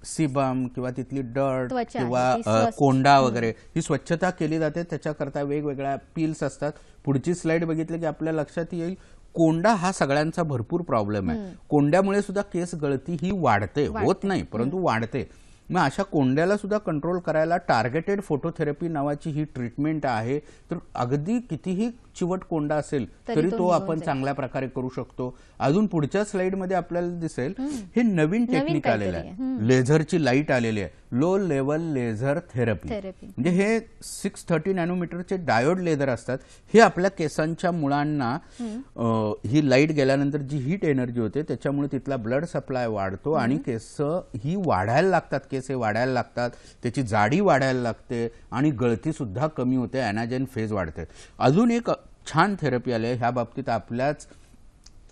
सिबम किंवा तिथली डर्ट किंवा कोंडा वगैरे ही स्वच्छता केली जाते. त्याच्याकरता वेगवेगळ्या पिल्स असतात. पुढची स्लाइड बघितली की आपल्या लक्षात येईल कोंडा हा सगळ्यांचा भरपूर प्रॉब्लेम आहे. कोंड्यामुळे सुद्धा केस गळती ही वाढते, होत नाही परंतु वाढते. मग अशा कोंड्याला सुद्धा कंट्रोल करायला टार्गेटेड फोटोथेरपी नावाची ही ट्रीटमेंट आहे. तर अगदी कितीही चिवट कोंडा असेल तरी तो आपण चांगल्या प्रकारे करू शकतो. अजून पुढच्या स्लाइडमध्ये आपल्याला दिसेल हे नवीन टेक्निक आलेलं आहे. लेझरची लाईट आलेली आहे, लो लेवल लेझर थेरपी. म्हणजे हे 630 नॅनोमीटरचे डायोड लेझर असतात. हे आपल्या केसांच्या मुळांना ही लाईट गेल्यानंतर जी हीट एनर्जी होते त्याच्यामुळे तिथला ब्लड सप्लाय वाढतो आणि केस ही वाढायला लागतात. केस हे वाढायला लागतात, त्याची जाडी वाढायला लागते आणि गळती सुद्धा कमी होते, ॲनाजेन फेज वाढते. अजून एक छान थेरपी आली आहे. ह्या बाबतीत आपल्याच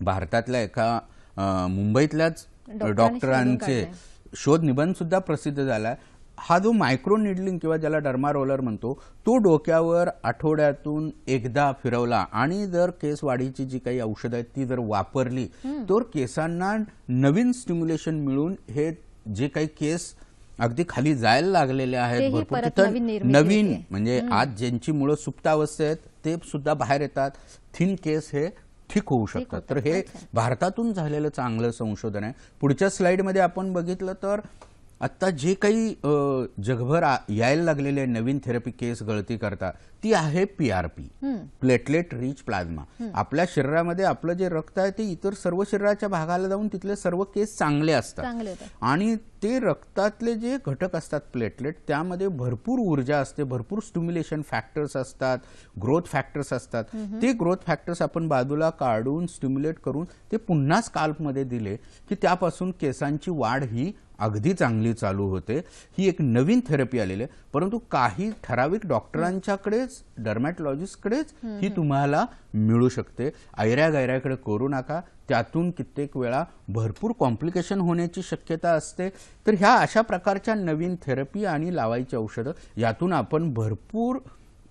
भारतातल्या एका मुंबईतल्याच डॉक्टरांचे शोध निबंध सुद्धा प्रसिद्ध झाला. हा जो मायक्रो निडलिंग किंवा ज्याला डर्मा रोलर म्हणतो तो डोक्यावर आठवड्यातून एकदा फिरवला आणि जर केस वाढीची जी काही औषधं आहेत ती जर वापरली तर केसांना नवीन स्टिम्युलेशन मिळून हे जे काही केस अगदी खाली जायला लागलेले आहेत भरपूर तिथं नवीन म्हणजे आज ज्यांची मुळं सुप्तावस्थेत आहेत ते सुद्धा बाहेर येतात. थिन केस हे ठीक होऊ शकतात. तर हे भारतातून झालेलं चांगलं संशोधन आहे. पुढच्या स्लाइडमध्ये आपण बघितलं तर आता जे काही जगभर यायला लागलेले नवीन थेरपी केस गळती करता ती आहे PRP, प्लेटलेट रिच प्लाझ्मा. आपल्या शरीरामध्ये आपलं जे रक्त आहे ते इतर सर्व शरीराच्या भागाला जाऊन तिथले सर्व केस चांगले असतात आणि ते रक्तातले जे घटक असतात प्लेटलेट त्यामध्ये भरपूर ऊर्जा असते, भरपूर स्टिम्युलेशन फॅक्टर्स असतात, ग्रोथ फॅक्टर्स असतात. ते ग्रोथ फॅक्टर्स आपण बाजूला काढून स्टिम्युलेट करून ते पुन्हा स्काल्पमध्ये दिले की त्यापासून केसांची वाढ ही अगदी चांगली चालू होते. ही एक नवीन थेरपी आलेली आहे. परंतु काही ठराविक डॉक्टरांच्याकडेच डर्मॅटॉलॉजिस्टकडेच ही तुम्हाला मिळू शकते. ऐऱ्या गैऱ्याकडे करू नका, त्यातून कित्येक वेळा भरपूर कॉम्प्लिकेशन होण्याची शक्यता असते. तर ह्या अशा प्रकारच्या नवीन थेरपी आणि लावायची औषधं यातून आपण भरपूर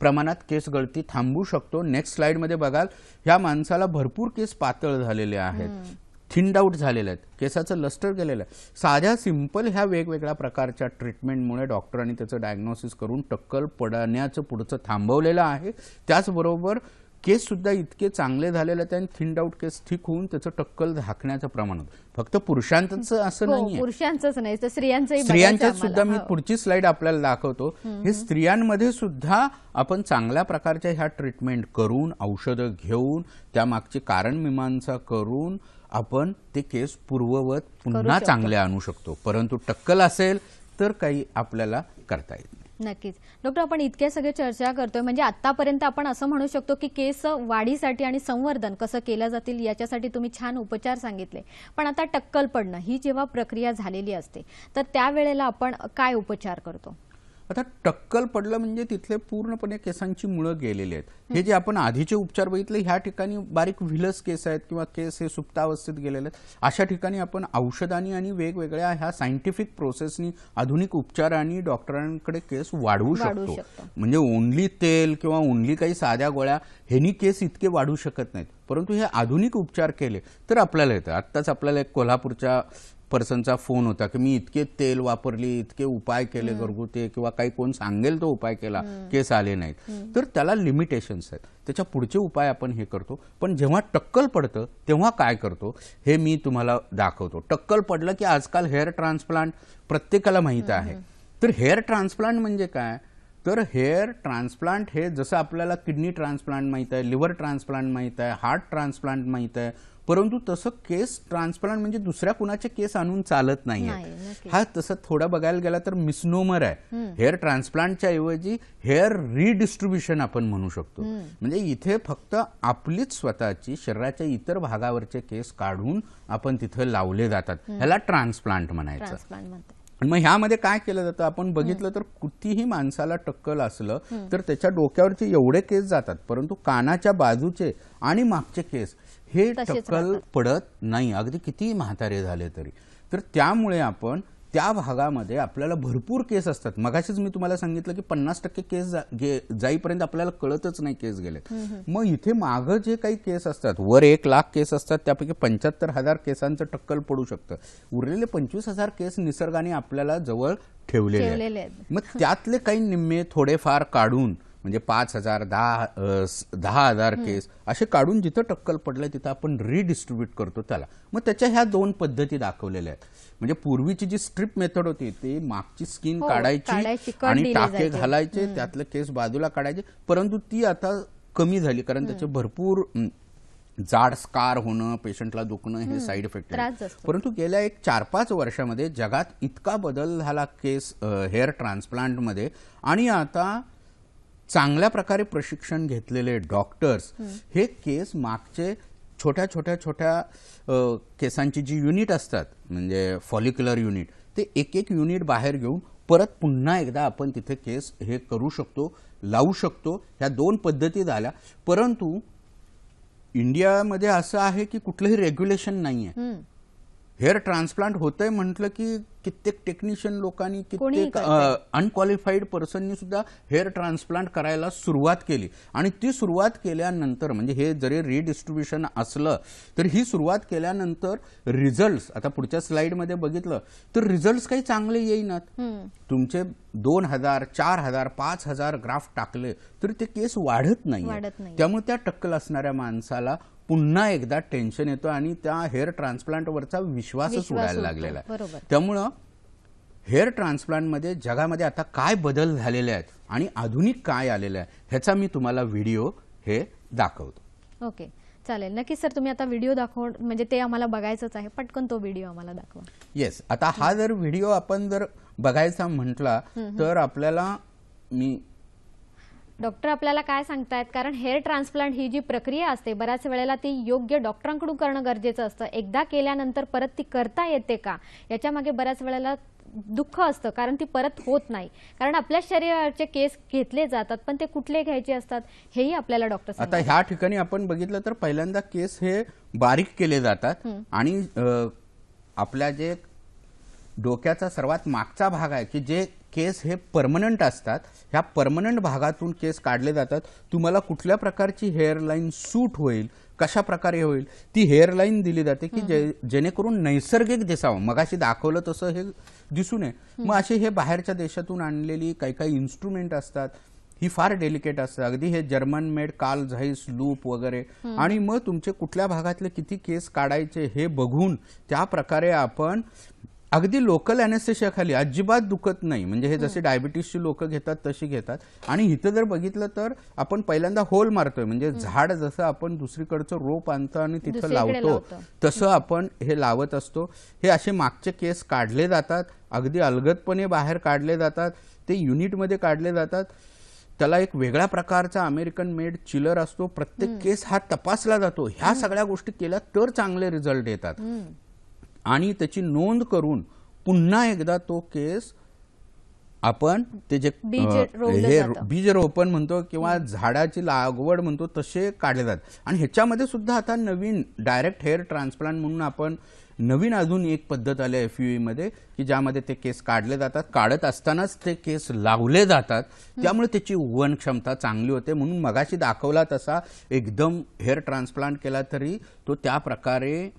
प्रमाणात केस गळती थांबवू शकतो. नेक्स्ट स्लाइडमध्ये बघाल ह्या माणसाला भरपूर केस पातळ झालेले आहेत, थिन्ड आउट झालेले आहेत, केसाचं लस्टर गेलेलं आहे. साध्या सिंपल ह्या वेगवेगळ्या प्रकारच्या ट्रीटमेंटमुळे डॉक्टरांनी त्याचं डायग्नोसिस करून टक्कल पडण्याचं पुढचं थांबवलेलं आहे. त्याचबरोबर केस सुद्धा इतके चांगले झालेले आहेत आणि थिन्ड आउट केस ठीक होऊन त्याचं टक्कल झाकण्याचं प्रमाण होतं. फक्त पुरुषांचं असं नाहीये, पुरुषांचंच नाही तर स्त्रियांच्यात सुद्धा मी पुढची स्लाइड आपल्याला दाखवतो. हे स्त्रियांमध्ये सुद्धा आपण चांगल्या प्रकारच्या ह्या ट्रीटमेंट करून औषधं घेऊन त्यामागची कारण मीमांसा करून आपण ते केस पूर्ववत पुन्हा चांगले आणू शकतो. परंतु टक्कल असेल तर काही आपल्याला करता येत नाही. नक्कीच डॉक्टर, आपण इतक्या सगळे चर्चा करतोय म्हणजे आतापर्यंत आपण असं म्हणू शकतो की केस वाढीसाठी आणि संवर्धन कसं केलं जातील याच्यासाठी तुम्ही छान उपचार सांगितले. पण आता टक्कल पडणं ही जेव्हा प्रक्रिया झालेली असते तर त्यावेळेला आपण काय उपचार करतो? आता टक्कल पडलं म्हणजे तिथले पूर्णपणे केसांची मुळं गेलेली आहेत. हे जे आपण आधीचे उपचार बघितले ह्या ठिकाणी बारीक व्हिलस केस आहेत किंवा केस हे सुप्तावस्थेत गेलेले आहेत. अशा ठिकाणी आपण औषधांनी आणि वेगवेगळ्या ह्या सायंटिफिक प्रोसेसनी आधुनिक उपचारांनी डॉक्टरांकडे केस वाढवू शकतो. म्हणजे ओनली तेल किंवा ओनली काही साध्या गोळ्या ह्यांनी केस इतके वाढू शकत नाहीत. परंतु हे आधुनिक उपचार केले तर आपल्याला येतं. आत्ताच आपल्याला एक कोल्हापूरच्या पर्सनचा फोन होता की मी इतके तेल वापरली, इतके उपाय केले घरगुती किंवा काही कोण सांगेल तो उपाय केला, केस आले नाहीत. तर त्याला लिमिटेशन्स आहेत. त्याच्या पुढचे उपाय आपण हे करतो. पण जेव्हा टक्कल पडतं तेव्हा काय करतो हे मी तुम्हाला दाखवतो. टक्कल पडलं की आजकाल हेअर ट्रान्सप्लांट प्रत्येकाला माहित आहे. तर हेअर ट्रान्सप्लांट म्हणजे काय? तर हेअर ट्रान्सप्लांट हे जसं आपल्याला किडनी ट्रान्सप्लांट माहीत आहे, लिव्हर ट्रान्सप्लांट माहीत आहे, हार्ट ट्रान्सप्लांट माहीत आहे, परंतु तसं केस ट्रान्सप्लांट म्हणजे दुसऱ्या कुणाचे केस आणून चालत नाहीये. हा तसं थोडं बघायला गेला तर मिसनोमर आहे. हेअर ट्रान्सप्लांटच्या ऐवजी हेअर रिडिस्ट्रीब्युशन आपण म्हणू शकतो. म्हणजे इथे फक्त आपलीच स्वतःची शरीराच्या इतर भागावरचे केस काढून आपण तिथे लावले जातात. ह्याला ट्रान्सप्लांट म्हणायचं. मग ह्यामध्ये काय केलं जातं आपण बघितलं तर कितीही माणसाला टक्कल असलं तर त्याच्या डोक्यावरचे एवढे केस जातात, परंतु कानाच्या बाजूचे आणि मागचे केस हे टक्कल पडत नाही, अगदी कितीही म्हातारे झाले तरी. तर त्यामुळे आपण त्या भागामध्ये आपल्याला भरपूर केस असतात. मगाशीच मी तुम्हाला सांगितलं की 50% केस जाईपर्यंत आपल्याला कळतच नाही केस गेले. मग इथे मागं जे काही केस असतात, वर 1,00,000 केस असतात, त्यापैकी 75,000 केसांचं टक्कल पडू शकतं. उरलेले 25,000 केस निसर्गाने आपल्याला जवळ ठेवलेले आहेत. मग त्यातले काही निम्मे थोडेफार काढून म्हणजे 5,000 10,000 केस असे काढून जिथं टक्कल पडलंय तिथं आपण रिडिस्ट्रीब्यूट करतो त्याला. मग त्याच्या ह्या 2 पद्धती दाखवलेल्या आहेत. म्हणजे पूर्वीची जी स्ट्रिप मेथड होती ती मागची स्किन काढायची आणि टाके घालायचे, त्यातले केस बाजूला काढायचे, परंतु ती आता कमी झाली कारण त्याचे भरपूर जाड स्कार होणं, पेशंटला दुखणं हे साईड इफेक्ट आहे. परंतु गेल्या 4-5 वर्षामध्ये जगात इतका बदल झाला केस हेअर ट्रान्सप्लांटमध्ये आणि आता चांगल्या प्रकारे प्रशिक्षण घेतलेले डॉक्टर्स हे केस मागचे छोट्या केसांची जी युनिट असतात म्हणजे फॉलिक्युलर युनिट, ते एक युनिट बाहेर घेऊन परत पुन्हा एकदा आपण तिथे केस हे करू शकतो, लावू शकतो. ह्या 2 पद्धती झाल्या. परंतु इंडियामध्ये असं आहे की कुठलंही रेग्युलेशन नाहीये. हेअर ट्रान्सप्लांट होतंय म्हटलं की कित्येक टेक्निशियन लोकांनी, कित्येक अनक्वालिफाईड पर्सननी सुद्धा हेअर ट्रान्सप्लांट करायला सुरुवात केली. आणि ती सुरुवात केल्यानंतर म्हणजे हे जरी रिडिस्ट्रीब्युशन असलं तर ही सुरुवात केल्यानंतर रिझल्ट आता पुढच्या स्लाइडमध्ये बघितलं तर रिझल्ट काही चांगले येईनात. तुमचे 2,000 4,000 5,000 ग्राफ्ट टाकले तर ते केस वाढत नाही. त्यामुळे त्या टक्कल असणाऱ्या माणसाला पुन्हा एकदा टेन्शन येतं आणि त्या हेअर ट्रान्सप्लांटवरचा विश्वासच उडायला लागलेला आहे. त्यामुळं हेअर ट्रान्सप्लांटमध्ये जगामध्ये आता काय बदल झालेले आहेत आणि आधुनिक काय आलेलं आहे ह्याचा मी तुम्हाला व्हिडिओ हे दाखवतो. ओके, चालेल, नक्कीच सर. तुम्ही आता व्हिडिओ दाखव, म्हणजे ते आम्हाला बघायचंच आहे. पटकन तो व्हिडिओ आम्हाला दाखवा. येस, आता हा जर व्हिडिओ आपण जर बघायचा म्हटला तर आपल्याला डॉक्टर आपल्याला काय सांगतायत, कारण हेअर ट्रान्सप्लांट ही जी प्रक्रिया असते बऱ्याच वेळेला ती योग्य डॉक्टरांकडून करणं गरजेचं असतं. एकदा केल्यानंतर परत ती करता येते का याच्या मागे बऱ्याच वेळेला दुःख असतं, कारण ती परत होत नाही. कारण आपल्या शरीराचे केस घेतले जातात पण ते कुठले घ्यायचे असतात हेही आपल्याला डॉक्टर सांगतात. आता ह्या ठिकाणी आपण बघितलं तर पहिल्यांदा केस हे बारीक केले जातात आणि आपल्या जे डोक्याचा सर्वात मागचा भाग आहे की जे केस हे परमनंट असतात, ह्या परमनंट भागातून केस काढले जातात. तुम्हाला कुठल्या प्रकारची हेअरलाईन सूट होईल, कशा प्रकारे होईल ती हेअरलाईन दिली जाते की जेणेकरून नैसर्गिक दिसावं, मगाशी दाखवलं तसं हे दिसू नये. मग असे हे बाहेरच्या देशातून आणलेली काही इन्स्ट्रुमेंट असतात, ही फार डेलिकेट असतात. अगदी हे German made Carl Zeiss loupe वगैरे, आणि मग तुमचे कुठल्या भागातले किती केस काढायचे हे बघून त्या प्रकारे आपण अगदी लोकल अॅनेस्थेशिया खाली अजिबात दुखत नाही. म्हणजे हे जसे डायबिटीसची लोक घेतात तशी घेतात. आणि इथं जर बघितलं तर आपण पहिल्यांदा होल मारतोय, म्हणजे झाड जसं आपण दुसरीकडचं रोप आणतो आणि तिथं लावतो तसं आपण हे लावत असतो. हे असे मागचे केस काढले जातात, अगदी अलगदपणे बाहेर काढले जातात, ते युनिटमध्ये काढले जातात. त्याला एक वेगळ्या प्रकारचा अमेरिकन मेड चिलर असतो, प्रत्येक केस हा तपासला जातो. ह्या सगळ्या गोष्टी केल्या तर चांगले रिझल्ट येतात. आणि त्याची नोंद करून पुन्हा एकदा तो केस आपण ते जे बीज रोपण म्हणतो किंवा झाडाची लागवड म्हणतो तसे काढले जातात. आणि ह्याच्यामध्ये सुद्धा आता नवीन डायरेक्ट हेअर ट्रान्सप्लांट म्हणून आपण नवीन अजून एक पद्धत आली FUE मध्ये की ज्यामध्ये ते केस काढले जातात, काढत असतानाच ते केस लावले जातात. त्यामुळे त्याची उगवण क्षमता चांगली होते. म्हणून मगाशी दाखवला तसा एकदम हेअर ट्रान्सप्लांट केला तरी तो त्या प्रकारे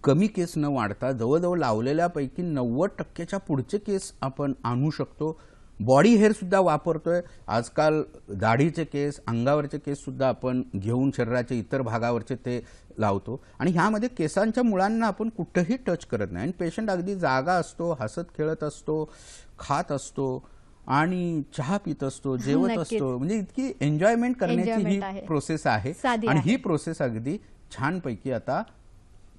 कमी केस न वाढता जवळजवळ लावलेल्यापैकी 90% पुढचे केस आपण आणू शकतो. बॉडी हेअर सुद्धा वापरतोय आजकाल. दाढीचे केस, अंगावरचे केस सुद्धा आपण घेऊन शरीराच्या इतर भागावरचे ते लावतो. आणि ह्यामध्ये केसांच्या मुळांना आपण कुठेही टच करत नाही आणि पेशंट अगदी जागा असतो, हसत खेळत असतो, खात असतो आणि चहा पित असतो, जेवत नक्कीच. असतो, म्हणजे इतकी एन्जॉयमेंट करण्याची Enjoyment आहे. ही प्रोसेस आहे. साधी आणि आहे. ही प्रोसेस अगदी छानपैकी आता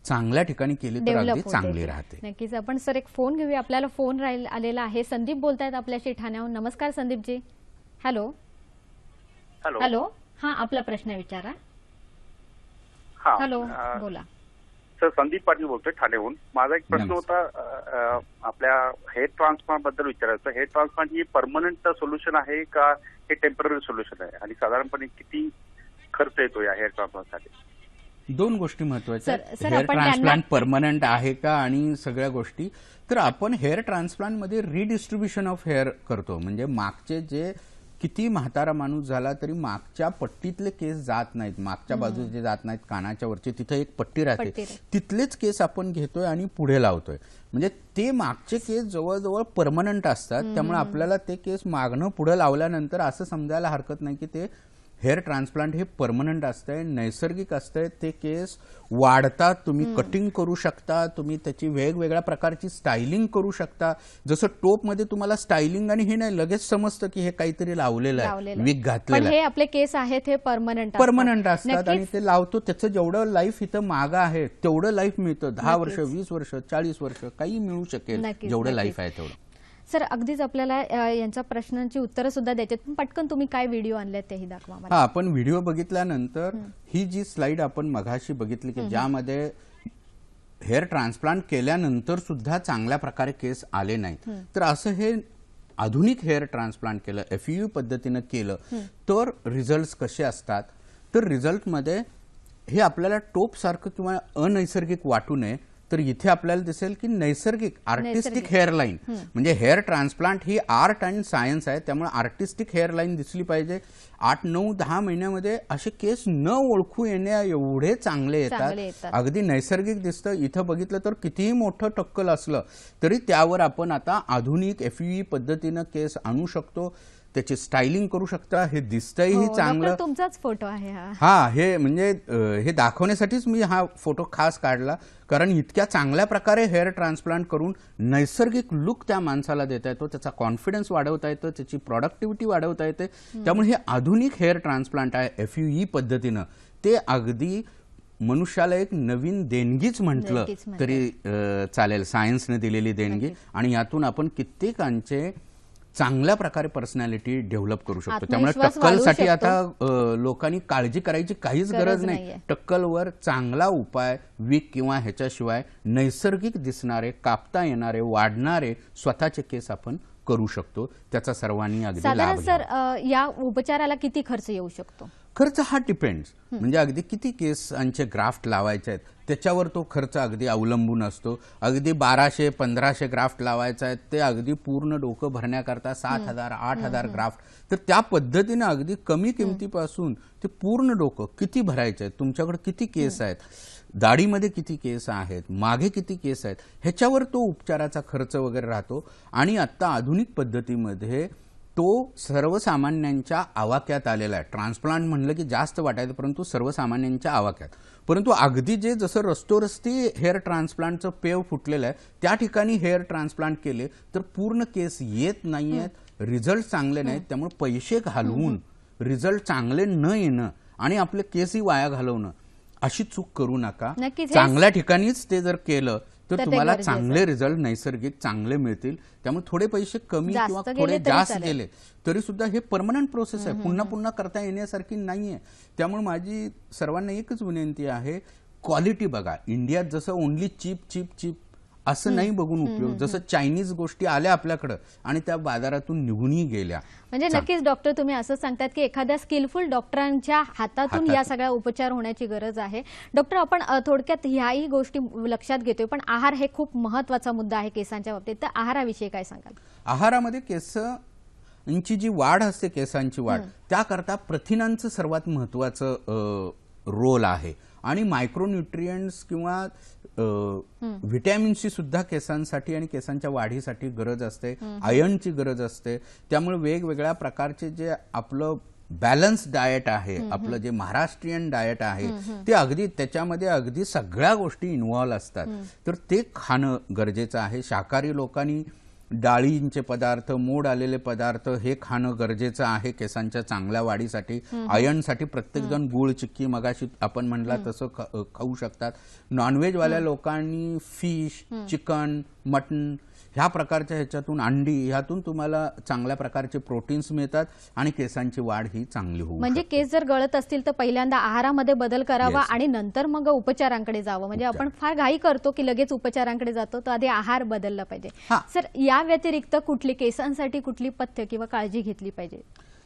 चांगल्या ठिकाणी केली तर डेव्हलप अगदी होते. चांगली राहते. नक्कीच. आपण सर एक फोन घेऊया. आपल्याला फोन आलेला आहे. संदीप बोलतायत आपल्याशी ठाण्याहून. नमस्कार संदीपजी. Hello hello. हा, आपला प्रश्न विचारा. हॅलो, बोला. सर संदीप पाटील बोलतोय ठाण्याहून. माझा एक प्रश्न होता आपल्या हेअर ट्रान्सप्लांट बद्दल विचारायचं. हेअर ट्रान्सप्लांट ही परमनंट सोल्युशन आहे का हे टेम्पररी सोल्युशन आहे, आणि साधारणपणे किती खर्च येतो या हेअर ट्रान्सप्लांटसाठी? दोन गोष्टी महत्वाच्या सर, आहेत. सर, हेअर आपण ट्रान्सप्लांट त्यांना- परमनंट आहे का आणि सगळ्या गोष्टी. तर आपण हेअर ट्रान्सप्लांट मध्ये रिडिस्ट्रीब्युशन ऑफ हेअर करतो. म्हणजे मागचे जे किती म्हातारा माणूस झाला तरी मागच्या पट्टीतले केस जात नाहीत, मागच्या बाजूचे जात नाहीत, कानाच्या वरचे तिथे एक पट्टी राहते, तिथलेच केस आपण घेतोय आणि पुढे लावतोय. म्हणजे ते मागचे केस जवळजवळ परमनंट असतात. त्यामुळे आपल्याला ते केस मागणं पुढे लावल्यानंतर असं समजायला हरकत नाही की ते हेअर ट्रान्सप्लांट हे परमनंट असतंय, नैसर्गिक असतंय. ते केस वाढतात, तुम्ही कटिंग करू शकता, तुम्ही त्याची वेगवेगळ्या प्रकारची स्टायलिंग करू शकता. जसं टोपमध्ये तुम्हाला स्टायलिंग आणि हे नाही लगेच समजतं की हे काहीतरी लावलेलं आहे, विग पण घातलेलं हे आहे. आपले केस आहेत हे परमनंट असतात आणि ते लावतो. त्याचं जेवढं लाईफ इथं मागं आहे तेवढं लाईफ मिळतं. 10 वर्ष, 20 वर्ष, 40 वर्ष काही मिळू शकेल, जेवढं लाईफ आहे तेवढं. सर, अगदीच आपल्याला यांच्या प्रश्नांची उत्तरं सुद्धा द्यायची. पटकन तुम्ही काय व्हिडिओ आणले तेही दाखवा मला. हा, आपण व्हिडिओ बघितल्यानंतर ही जी स्लाइड आपण मघाशी बघितली की ज्यामध्ये हेअर ट्रान्सप्लांट केल्यानंतर सुद्धा चांगल्या प्रकारे केस आले नाहीत, तर असं हे आधुनिक हेअर ट्रान्सप्लांट केलं, FUE पद्धतीनं केलं तर रिझल्ट कसे असतात. तर रिझल्टमध्ये हे आपल्याला टोप सारखं किंवा अनैसर्गिक वाटू नये, तर इथे आपल्याला दिसेल की नैसर्गिक आर्टिस्टिक हेअरलाईन. म्हणजे हेअर ट्रान्सप्लांट ही आर्ट आणि सायन्स आहे, त्यामुळे आर्टिस्टिक हेअरलाईन दिसली पाहिजे. 8, 9, 10 महिन्यामध्ये असे केस न ओळखू येण्या एवढे चांगले येतात, अगदी नैसर्गिक दिसतं. इथं बघितलं तर कितीही मोठं टक्कल असलं तरी त्यावर आपण आता आधुनिक FUE पद्धतीनं केस आणू शकतो, त्याची स्टायलिंग करू शकता. हे दिसतंही चांगलं. तुमचाच फोटो आहे हा. हे म्हणजे हे दाखवण्यासाठीच मी हा फोटो खास काढला, कारण इतक्या चांगल्या प्रकारे हेअर ट्रान्सप्लांट करून नैसर्गिक लुक त्या माणसाला देता येतो, त्याचा कॉन्फिडन्स वाढवता येतं, त्याची प्रोडक्टिव्हिटी वाढवता येते. त्यामुळे हे आधुनिक हेअर ट्रान्सप्लांट आहे FUE पद्धतीनं. ते अगदी मनुष्याला एक नवीन देणगीच म्हटलं तरी चालेल, सायन्सने दिलेली देणगी. आणि यातून आपण कित्येकांचे चांगल्या प्रकारे पर्सनॅलिटी डेव्हलप करू शकतो. त्यामुळे टक्कलसाठी आता लोकांनी काळजी करायची काहीच गरज नाही. टक्कलवर चांगला उपाय विग किंवा ह्याच्याशिवाय नैसर्गिक दिसणारे, कापता येणारे, वाढणारे स्वतःचे केस आपण करू शकतो. त्याचा सर्वांनी अगदी लाभ घ्यावा. सर, या उपचाराला किती खर्च येऊ शकतो? खर्च हा डिपेंड्स, म्हणजे अगदी किती केसांचे ग्राफ्ट लावायचे आहेत त्याच्यावर तो खर्च अगदी अवलंबून असतो. अगदी 1200-1500 ग्राफ्ट लावायचे आहेत, ते अगदी पूर्ण डोकं भरण्याकरता 7,000-8,000 ग्राफ्ट. तर त्या पद्धतीने अगदी कमी किमतीपासून ते पूर्ण डोकं किती भरायचे आहेत, तुमच्याकडे किती केस आहेत, दाढीमध्ये किती केस आहेत, मागे किती केस आहेत, ह्याच्यावर तो उपचाराचा खर्च वगैरे राहतो. आणि आता आधुनिक पद्धतीमध्ये तो सर्वसामान्यांच्या आवाक्यात आलेला आहे. ट्रान्सप्लांट म्हणलं की जास्त वाटायचं, परंतु सर्वसामान्यांच्या आवाक्यात. परंतु अगदी जे जसं रस्तोरस्ती हेअर ट्रान्सप्लांटचं पेव फुटलेलं आहे त्या ठिकाणी हेअर ट्रान्सप्लांट केले तर पूर्ण केस येत नाहीयेत, रिझल्ट चांगले नाहीत. त्यामुळे पैसे घालवून रिझल्ट चांगले न येणं आणि आपले केसही वाया घालवणं अशी चूक करू नका. चांगल्या ठिकाणीच ते जर केलं तर तुम्हाला चांगले रिझल्ट नैसर्गिक चांगले मिळतील. त्यामुळे थोडे पैसे कमी किंवा थोडे जास्त गेले तरी सुद्धा हे परमनंट प्रोसेस आहे, पुन्हा पुन्हा करता येण्यासारखी नाहीये. त्यामुळे माझी सर्वांना एकच विनंती आहे, क्वालिटी बघा. इंडियात जसं ओनली चीप चीप चीप असं नाही बघून उपयोग. जसं चायनीज गोष्टी आल्या आपल्याकडे आणि त्या बाजारातून निघूनही गेल्या. म्हणजे नक्कीच डॉक्टर, तुम्ही असं सांगतात की एखाद्या स्किलफुल डॉक्टरांच्या हातातून या सगळ्या उपचार होण्याची गरज आहे. डॉक्टर, आपण थोडक्यात ह्याही गोष्टी लक्षात घेतोय, पण आहार हे खूप महत्वाचा मुद्दा आहे केसांच्या बाबतीत. तर आहाराविषयी काय सांगाल? आहारामध्ये केसांची जी वाढ असते, केसांची वाढ, त्याकरता प्रथिनांचं सर्वात महत्वाचं रोल आहे. आणि मायक्रोन्यूट्रिएंट्स किंवा व्हिटॅमिन्सची सुद्धा केसांसाठी आणि केसांच्या वाढीसाठी गरज असते, आयर्नची गरज असते. त्यामुळे वेगवेगळ्या प्रकारचे जे आपलं बॅलन्स डाएट आहे, आपलं जे महाराष्ट्रीयन डाएट आहे, ते अगदी त्याच्यामध्ये अगदी सगळ्या गोष्टी इन्व्हॉल्व असतात. तर ते खाणं गरजेचं आहे. शाकाहारी लोकांनी डाळींचे पदार्थ, मोड आलेले पदार्थ हे खाणं गरजेचं आहे केसांच्या चांगल्या वाढीसाठी. आयर्नसाठी प्रत्येक जण गुळ, चिक्की मगाशी आपण म्हणला तसं खाऊ शकतात. नॉनव्हेज वाल्या लोकांनी फिश, चिकन, मटन ह्या प्रकारच्या ह्याच्यातून, अंडी ह्यातून तुम्हाला चांगल्या प्रकारचे प्रोटीन्स मिळतात आणि केसांची वाढ ही चांगली होऊ म्हणजे केस जर गळत असतील तर पहिल्यांदा आहारामध्ये बदल करावा आणि नंतर मग उपचारांकडे जावं. म्हणजे आपण फार घाई करतो की लगेच उपचारांकडे जातो, तर आधी आहार बदलला पाहिजे. सर, या व्यतिरिक्त कुठली केसांसाठी कुठली पथ्य किंवा काळजी घेतली पाहिजे?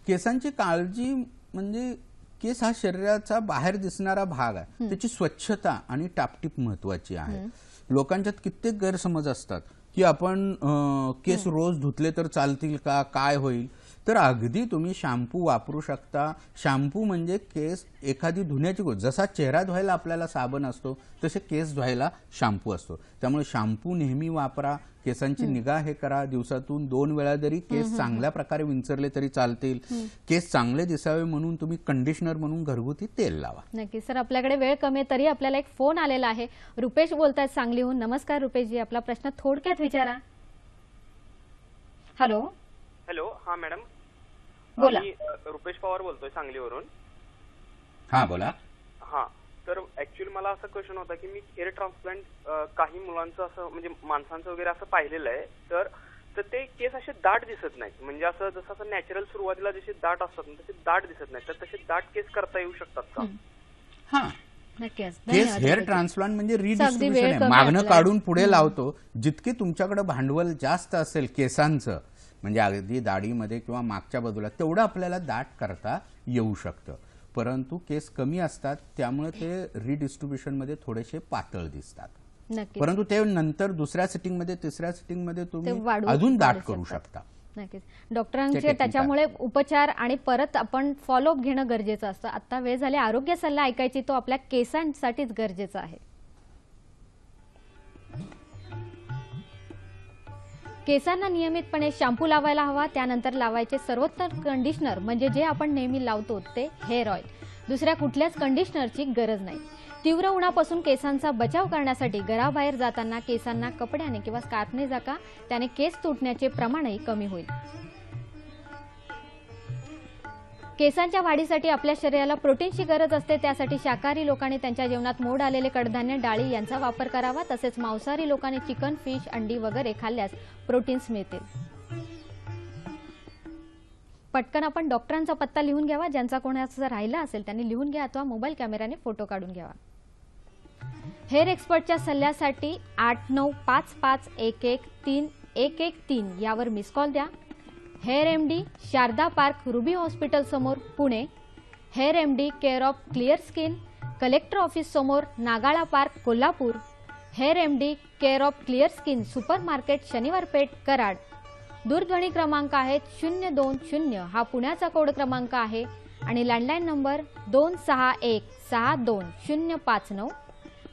केसांची काळजी म्हणजे केस हा शरीराचा बाहेर दिसणारा भाग आहे, त्याची स्वच्छता आणि टापटीप महत्वाची आहे. लोकांच्यात कित्येक गैरसमज असतात की आपण केस रोज धुतले तर चालतील का, काय होईल. तर अगदी तुम्ही शॅम्पू वापरू शकता. शॅम्पू म्हणजे केस एखादी धुण्याची गोष्ट. जसा चेहरा धुवायला आपल्याला साबण असतो तसे केस धुवायला शॅम्पू असतो. त्यामुळे शॅम्पू नेहमी वापरा. केसांची निगा हे करा. दिवसातून 2 वेळा जरी केस चांगल्या प्रकारे विंचरले तरी चालतील. केस चांगले दिसावे म्हणून तुम्ही कंडिशनर म्हणून घरगुती तेल लावा. नक्की सर, आपल्याकडे वेळ कमी आहे तरी आपल्याला एक फोन आलेला आहे. रुपेश बोलतायत सांगलीहून. नमस्कार रुपेशजी, आपला प्रश्न थोडक्यात विचारा. हॅलो. हॅलो, हा मॅडम बोला. मी रुपेश पवार बोलतोय सांगलीवरून. हा बोला. हा, तर ऍक्च्युअली मला असा क्वेश्चन होता की मी हेअर ट्रान्सप्लांट काही मुलांचं असं म्हणजे माणसांचं वगैरे असं पाहिलेलं आहे. तर ते केस असे दाट दिसत नाहीत. म्हणजे असं जसं असं नॅचरल सुरुवातीला जसे दाट असतात ना तसे दाट दिसत नाहीत. तर तसे दाट केस करता येऊ शकतात का? हा, नक्कीच. केस हेअर ट्रान्सप्लांट म्हणजे रिडिस्ट्रीब्युशन आहे. मागणं काढून पुढे लावतो. जितके तुमच्याकडे भांडवल जास्त असेल केसांचं, म्हणजे अगदी दाढीमध्ये किंवा मागच्या बाजूला, तेवढं आपल्याला दाट करता येऊ शकतं. परंतु केस कमी असतात त्यामुळे ते रिडिस्ट्रीब्युशन मध्ये थोडेसे पातळ दिसतात. परंतु ते नंतर दुसऱ्या सिटिंग मध्ये, तिसऱ्या सिटिंग मध्ये तुम्ही अजून दाट करू शकता. नक्कीच. डॉक्टरांचे त्याच्यामुळे उपचार आणि परत आपण फॉलोअप घेणं गरजेचं असतं. आता वेळ झाली आरोग्य सल्ला ऐकायची, तो आपल्या केसांसाठीच गरजेचा आहे. केसांना नियमितपणे शॅम्पू लावायला हवा. त्यानंतर लावायचे सर्वोत्तम कंडिशनर म्हणजे जे आपण नेहमी लावतो ते हेअर ऑइल. दुसऱ्या कुठल्याच कंडिशनरची गरज नाही. तीव्र उन्हापासून केसांचा बचाव करण्यासाठी घराबाहेर जाताना केसांना कपड्याने किंवा स्कार्फने झाका. त्याने केस तुटण्याचे प्रमाणही कमी होईल. केसांच्या वाढीसाठी आपल्या शरीराला प्रोटीनची गरज असते. त्यासाठी शाकाहारी लोकांनी त्यांच्या जेवणात मोड आलेले कडधान्य, डाळी यांचा वापर करावा. तसेच मांसाहारी लोकांनी चिकन, फिश, अंडी वगैरे खाल्ल्यास प्रोटीन्स मिळतील. पटकन आपण डॉक्टरांचा पत्ता लिहून घ्यावा. ज्यांचा कोणाचा राहिला असेल त्यांनी लिहून घ्या अथवा मोबाईल कॅमेराने फोटो काढून घ्यावा. हेअर एक्सपर्टच्या सल्ल्यासाठी 8955113113 यावर मिस कॉल द्या. Hair MD, Sharada park, ruby hospital समोर, Pune. Hair MD, care of clear skin, collector office समोर, Nagala park, Kolhapur. Hair MD, care of clear skin, super market, Shaniwar Peth, Karad. दूरध्वनी क्रमांक आहेत 020 हा पुण्याचा कोड क्रमांक आहे आणि लँडलाईन नंबर 261620059.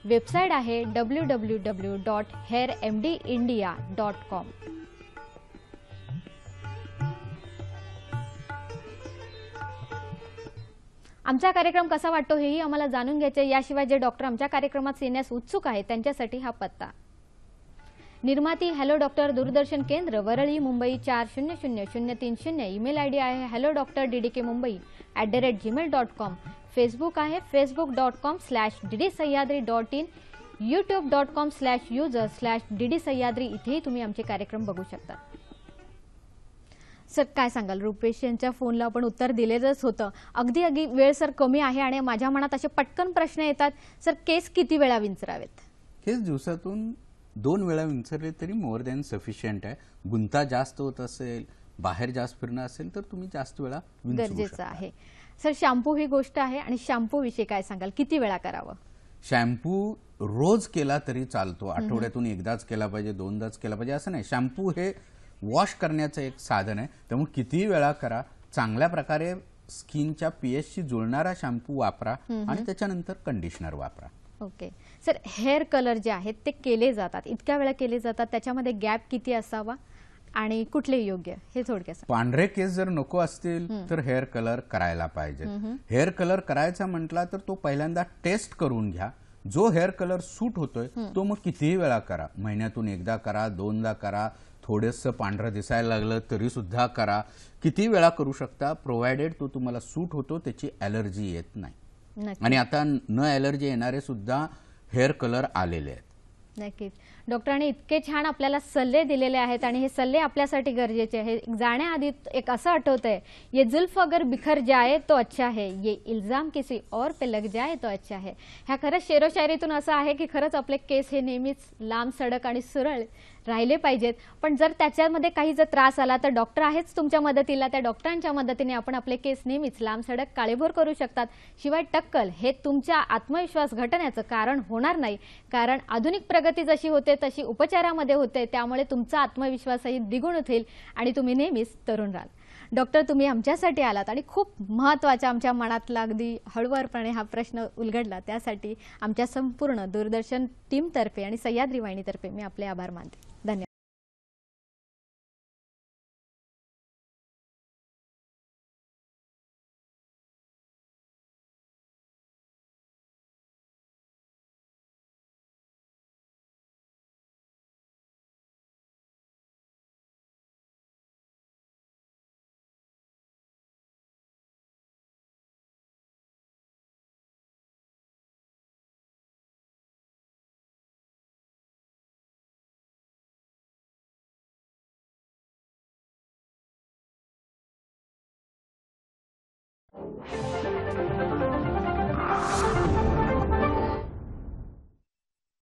वेबसाईट आहे www.hairmdindia.com. आमचा कार्यक्रम कसा वाटतो हेही आम्हाला जाणून घ्यायचे. याशिवाय जे डॉक्टर आमच्या कार्यक्रमात येण्यास उत्सुक आहेत त्यांच्यासाठी हा पत्ता. निर्माती हॅलो डॉक्टर, दूरदर्शन केंद्र, वरळी, मुंबई 400030. ईमेल आयडी आहे hello.drdkmumbai@gmail.com. फेसबुक आहे facebook.com/ddsahyadri.in, youtube.com/user/ddsahyadri. इथेही तुम्ही आमचे कार्यक्रम बघू शकता. सर, काय सांगाल? रुपेश यांच्या फोनला आपण उत्तर दिलेलंच होतं. अगदी वेळ सर कमी आहे आणि माझ्या मनात असे पटकन प्रश्न येतात. सर, केस किती वेळा विंचरावेत? केस दिवसातून 2 वेळा विंचरले तरी मोर दॅन सफिशियंट आहे. गुंता जास्त होत असेल, बाहेर जास्त फिरणं असेल तर तुम्ही जास्त वेळा विंचरू शकता. गरजेचं आहे. सर, शॅम्पू ही गोष्ट आहे आणि शॅम्पू विषयी काय सांगाल? किती वेळा करावं? शॅम्पू रोज केला तरी चालतो. आठवड्यातून एकदाच केला पाहिजे, 2दाच केला पाहिजे असं नाही. शॅम्पू हे वॉश करण्याचं एक साधन आहे. त्यामुळे कितीही वेळा करा. चांगल्या प्रकारे स्किनच्या पीएचशी जुळणारा शॅम्पू वापरा आणि त्याच्यानंतर कंडिशनर वापरा. ओके. सर, हेअर कलर जे आहेत ते केले जातात, इतक्या वेळा केले जातात, त्याच्यामध्ये गॅप किती असावा आणि कुठले योग्य हे थोडक्यात? पांढरे केस जर नको असतील तर हेअर कलर करायला पाहिजे. हेअर कलर करायचा म्हटला तर तो पहिल्यांदा टेस्ट करून घ्या. जो हेअर कलर सूट होतोय तो मग कितीही वेळा करा, महिन्यातून एकदा करा, दोनदा करा, थोडंसं पांढरं दिसायला लागलं तरी सुद्धा करा, किती वेळा करू शकता, प्रोव्हाइडेड तो तुम्हाला सूट होतो, त्याची ॲलर्जी येत नाही. आणि आता न ॲलर्जी येणारे सुद्धा हेअर कलर आलेले आहेत. नक्कीच. डॉक्टरांनी इतके छान आपल्याला सल्ले दिलेले आहेत आणि हे सल्ले आपल्यासाठी गरजेचे आहे. जाण्याआधी एक असं आठवतंय, ये जुल्फ अगर बिखर जाए तो अच्छा है, ये इल्जाम किसी और पे लग जाए तो अच्छा है. ह्या खरंच शेरोशायरीतून असं आहे की खरंच आपले केस हे नेहमीच लांब सडक आणि सुरळ राहिले पाहिजेत. पण जर त्याच्यामध्ये काही जर त्रास आला तर डॉक्टर आहेच तुमच्या मदतीला. त्या डॉक्टरांच्या मदतीने आपण आपले केस नेहमीच लांब सडक काळेभोर करू शकतात. शिवाय टक्कल हे तुमच्या आत्मविश्वास घटण्याचं कारण होणार नाही, कारण आधुनिक प्रगती जशी होते तशी उपचारामध्ये होते. त्यामुळे तुमचा आत्मविश्वासही द्विगुणित होईल आणि तुम्ही नेहमीच तरुण राहाल. डॉक्टर, तुम्ही आमच्यासाठी आलात आणि खूप महत्त्वाचा आमच्या मनातला अगदी हळूवारपणे हा प्रश्न उलगडला. त्यासाठी आमच्या संपूर्ण दूरदर्शन टीमतर्फे आणि सह्याद्री वाहिनीतर्फे मी आपले आभार मानते. धन्यवाद.